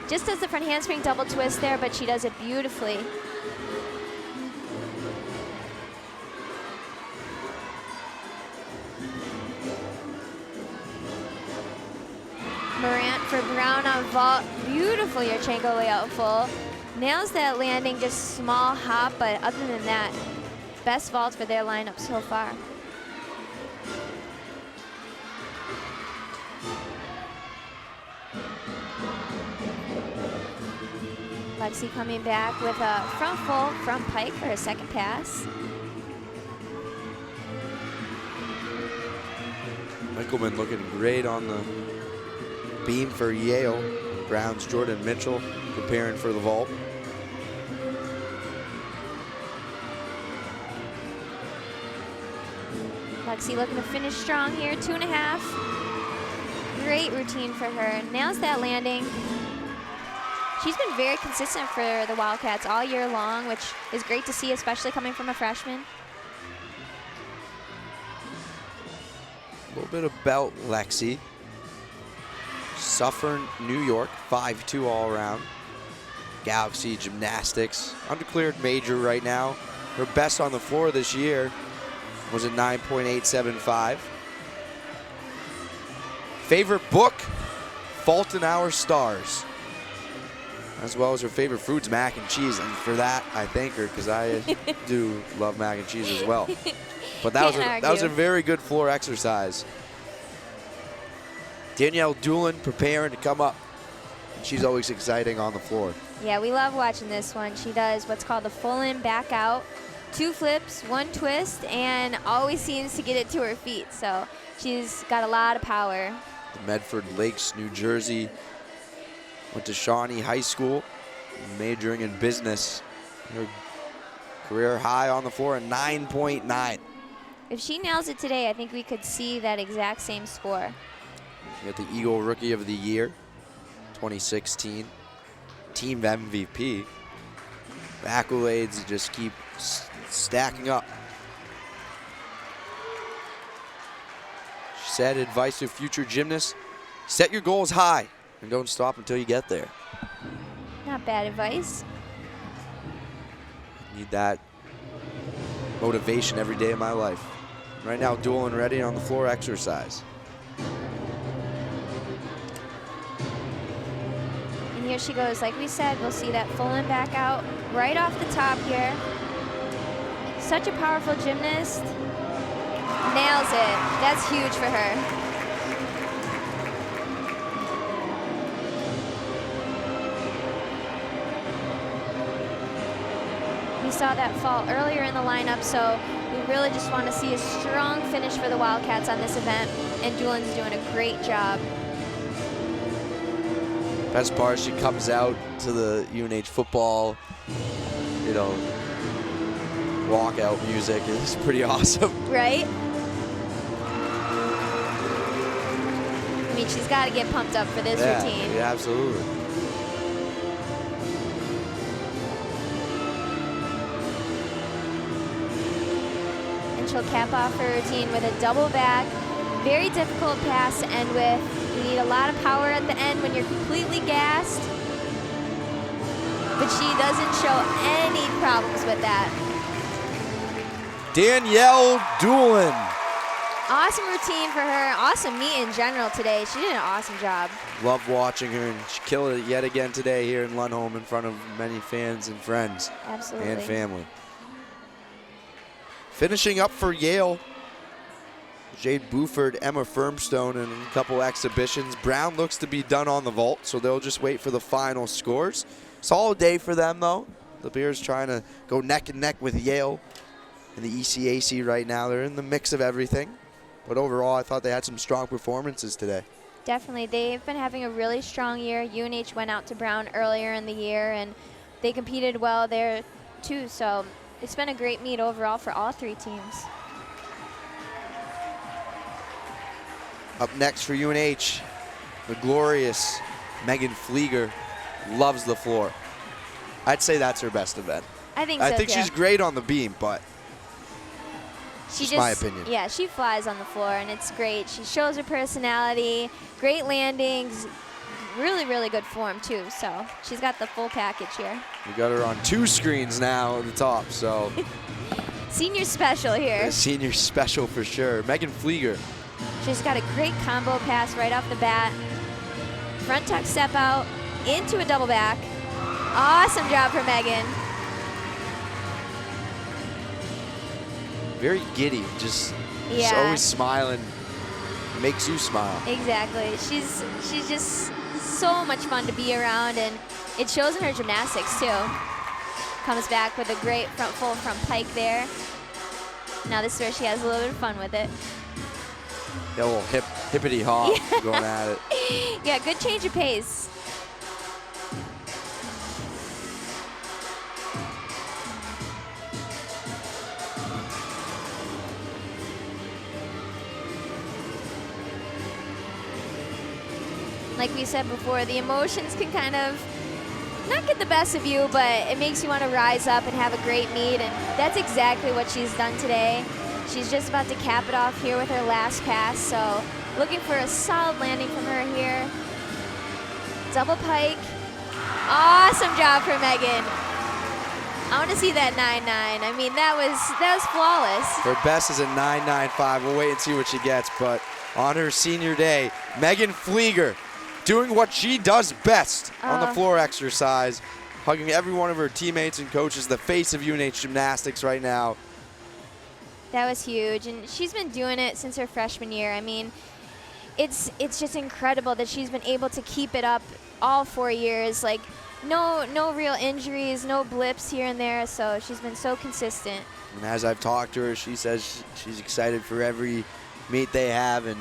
Just does the front handspring double twist there, but she does it beautifully. Morant for Brown on vault. Beautiful Yurchenko layout full. Nails that landing, just small hop, but other than that, best vault for their lineup so far. Lexi coming back with a front full, front pike for her second pass. Michelman looking great on the beam for Yale. Brown's Jordan Mitchell preparing for the vault. Lexi looking to finish strong here, 2.5. Great routine for her. Nails that landing. She's been very consistent for the Wildcats all year long, which is great to see, especially coming from a freshman. A little bit about Lexi. Suffern, New York, 5'2" all around. Galaxy Gymnastics, undeclared major right now. Her best on the floor this year was a 9.875. Favorite book, Fault in Our Stars. As well as her favorite foods, mac and cheese. And for that, I thank her because I do love mac and cheese as well. But that was a very good floor exercise. Danielle Doolin preparing to come up. And she's always exciting on the floor. Yeah, we love watching this one. She does what's called the full in back out. 2 flips, 1 twist, and always seems to get it to her feet. So she's got a lot of power. The Medford Lakes, New Jersey. Went to Shawnee High School, majoring in business. Her career high on the floor, a 9.9. If she nails it today, I think we could see that exact same score. She got the Eagle Rookie of the Year, 2016. Team MVP. The accolades just keep stacking up. She said, advice to future gymnasts, set your goals high and don't stop until you get there. Not bad advice. Need that motivation every day of my life. Right now, Doolin ready on the floor exercise. And here she goes. Like we said, we'll see that full in back out right off the top here. Such a powerful gymnast. Nails it. That's huge for her. We saw that fall earlier in the lineup, so we really just want to see a strong finish for the Wildcats on this event, and Doolin's doing a great job. Best part, she comes out to the UNH football, you know, walkout music. It's pretty awesome. Right? I mean, she's got to get pumped up for this routine. Yeah, absolutely. She'll cap off her routine with a double back. Very difficult pass to end with. You need a lot of power at the end when you're completely gassed. But she doesn't show any problems with that. Danielle Doolin. Awesome routine for her. Awesome meet in general today. She did an awesome job. Love watching her, and she killed it yet again today here in Lundholm in front of many fans and friends. Absolutely. And family. Finishing up for Yale, Jade Buford, Emma Firmstone, and a couple exhibitions. Brown looks to be done on the vault, so they'll just wait for the final scores. Solid day for them, though. The Bears trying to go neck and neck with Yale in the ECAC right now. They're in the mix of everything. But overall, I thought they had some strong performances today. Definitely. They've been having a really strong year. UNH went out to Brown earlier in the year, and they competed well there too. So it's been a great meet overall for all three teams. Up next for UNH, the glorious Megan Flieger loves the floor. I'd say that's her best event. I think so, she's great on the beam, but She's my opinion. Yeah, she flies on the floor, and it's great. She shows her personality, great landings, really, really good form, too. So she's got the full package here. We got her on 2 screens now at the top, so. Senior special here. Senior special for sure. Megan Flieger. She's got a great combo pass right off the bat. Front tuck step out, into a double back. Awesome job for Megan. Very giddy, just always smiling. Makes you smile. Exactly. She's just so much fun to be around, and it shows in her gymnastics too. Comes back with a great full front pike there. Now this is where she has a little bit of fun with it. Yeah, a little hippity hop going at it. Yeah, good change of pace. Like we said before, the emotions can kind of not get the best of you, but it makes you want to rise up and have a great meet, and that's exactly what she's done today. She's just about to cap it off here with her last pass, so looking for a solid landing from her here. Double pike. Awesome job for Megan. I want to see that 9-9. I mean, that was flawless. Her best is a 9.95. We'll wait and see what she gets, but on her senior day, Megan Flieger doing what she does best on the floor exercise, hugging every one of her teammates and coaches, the face of UNH Gymnastics right now. That was huge, and she's been doing it since her freshman year. I mean, it's just incredible that she's been able to keep it up all 4 years. Like, no real injuries, no blips here and there, so she's been so consistent. And as I've talked to her, she says she's excited for every meet they have, and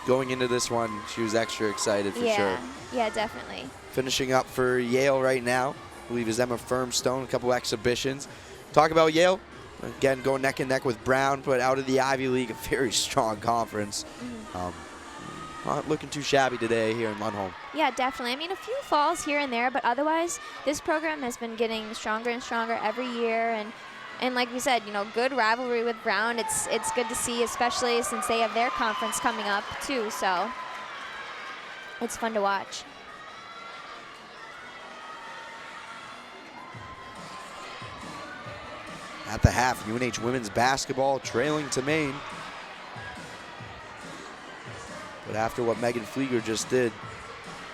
going into this one, she was extra excited for sure. Yeah, definitely. Finishing up for Yale right now, I believe is Emma Firmstone, a couple exhibitions. Talk about Yale, again, going neck and neck with Brown, but out of the Ivy League, a very strong conference. Not looking too shabby today here in Lundholm. Yeah, definitely. I mean, a few falls here and there, but otherwise, this program has been getting stronger and stronger every year, and like we said, you know, good rivalry with Brown. It's good to see, especially since they have their conference coming up too. So it's fun to watch. At the half, UNH women's basketball trailing to Maine. But after what Megan Flieger just did,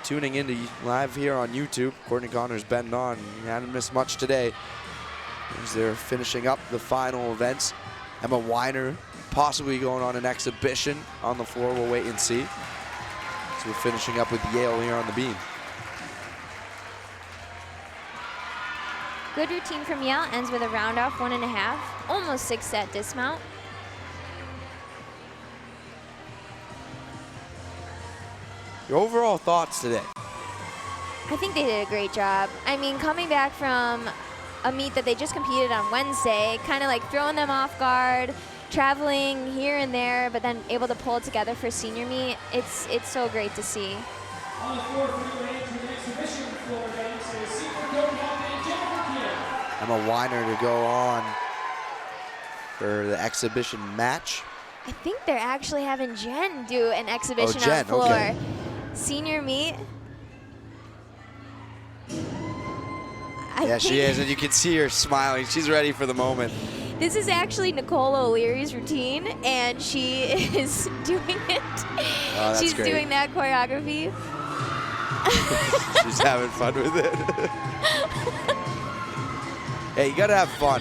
tuning into live here on YouTube, Courtney Connors betting on. He hadn't missed much today. As they're finishing up the final events. Emma Weiner possibly going on an exhibition on the floor. We'll wait and see. So we're finishing up with Yale here on the beam. Good routine from Yale, ends with a round off 1.5, almost 6 set dismount. Your overall thoughts today? I think they did a great job. I mean, coming back from a meet that they just competed on Wednesday, kind of like throwing them off guard, traveling here and there, but then able to pull it together for senior meet. It's so great to see. On the floor for UNH with exhibition floor events is senior co-captain Jennifer Kidd. Emma Weiner to go on for the exhibition match. I think they're actually having Jen do an exhibition Jen, on the floor. okay. Senior meet. Yeah, she is, and you can see her smiling. She's ready for the moment. This is actually Nicole O'Leary's routine, and she is doing it. Oh, that's She's great. doing that choreography. She's having fun with it. Hey, you gotta have fun.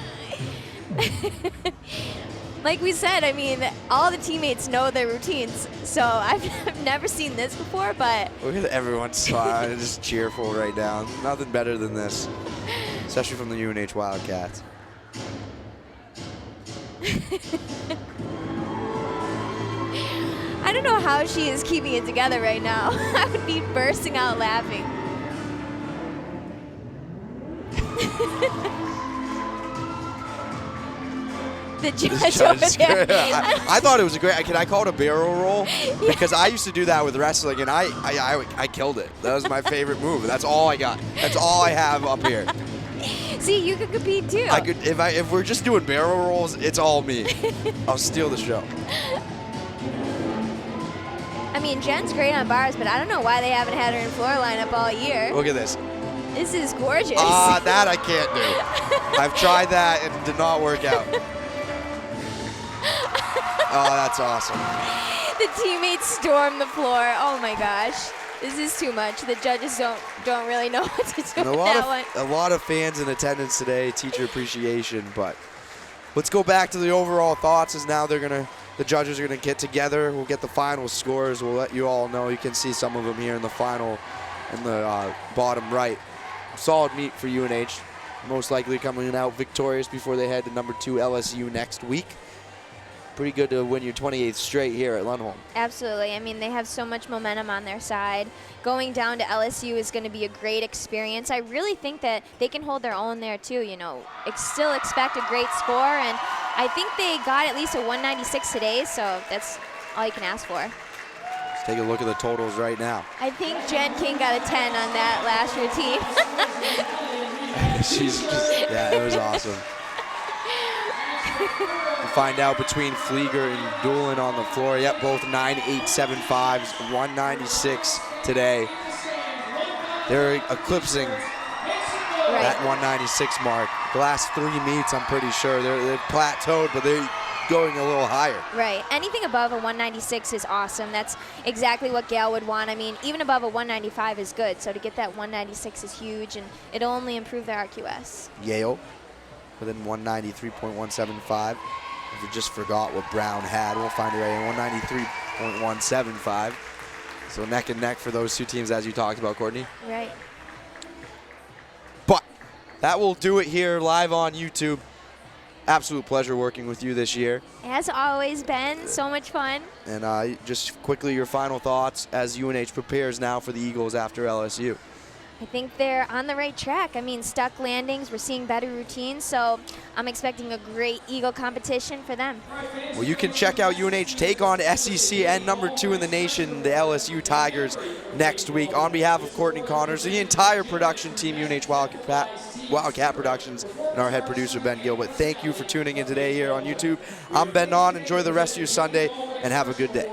Like we said, I mean, all the teammates know their routines, so I've never seen this before, but Look at everyone smiling, just cheerful right now. Nothing better than this, especially from the UNH Wildcats. I don't know how she is keeping it together right now. I would be bursting out laughing. The judge over there. I thought it was a great. Can I call it a barrel roll? Because I used to do that with wrestling, and I killed it. That was my favorite move. That's all I got. That's all I have up here. See, you could compete too. I could if we're just doing barrel rolls, it's all me. I'll steal the show. I mean, Jen's great on bars, but I don't know why they haven't had her in floor lineup all year. Look at this. This is gorgeous. That I can't do. I've tried that and it did not work out. Oh, that's awesome. The teammates storm the floor. Oh my gosh. This is too much. The judges don't really know what to do And with that one. a lot of fans in attendance today, teacher appreciation, but let's go back to the overall thoughts as now the judges are gonna get together. We'll get the final scores. We'll let you all know. You can see some of them here in the final in the bottom right. Solid meet for UNH. Most likely coming out victorious before they head to number 2 LSU next week. Pretty good to win your 28th straight here at Lundholm. Absolutely. I mean, they have so much momentum on their side. Going down to LSU is going to be a great experience. I really think that they can hold their own there too. You know, still expect a great score, and I think they got at least a 196 today, so that's all you can ask for. Let's take a look at the totals right now. I think Jen King got a 10 on that last routine. She's just, yeah, it was awesome. You find out between Flieger and Doolin on the floor. Yep, both 9.875s, 196 today. They're eclipsing that 196 mark. The last 3 meets, I'm pretty sure, they're plateaued, but they're going a little higher. Right. Anything above a 196 is awesome. That's exactly what Gale would want. I mean, even above a 195 is good. So to get that 196 is huge, and it'll only improve their RQS. Yale within 193.175. If you just forgot what Brown had, we'll find it right in 193.175. So neck and neck for those two teams, as you talked about, Courtney. Right. But that will do it here live on YouTube. Absolute pleasure working with you this year. As always, Ben, so much fun. And just quickly, your final thoughts as UNH prepares now for the Eagles after LSU. I think they're on the right track. I mean, stuck landings, we're seeing better routines, so I'm expecting a great Eagle competition for them. Well, you can check out UNH take on SEC and number 2 in the nation, the LSU Tigers, next week. On behalf of Courtney Connors, the entire production team, UNH Wildcat Productions, and our head producer, Ben Gilbert, thank you for tuning in today here on YouTube. I'm Ben Non. Enjoy the rest of your Sunday, and have a good day.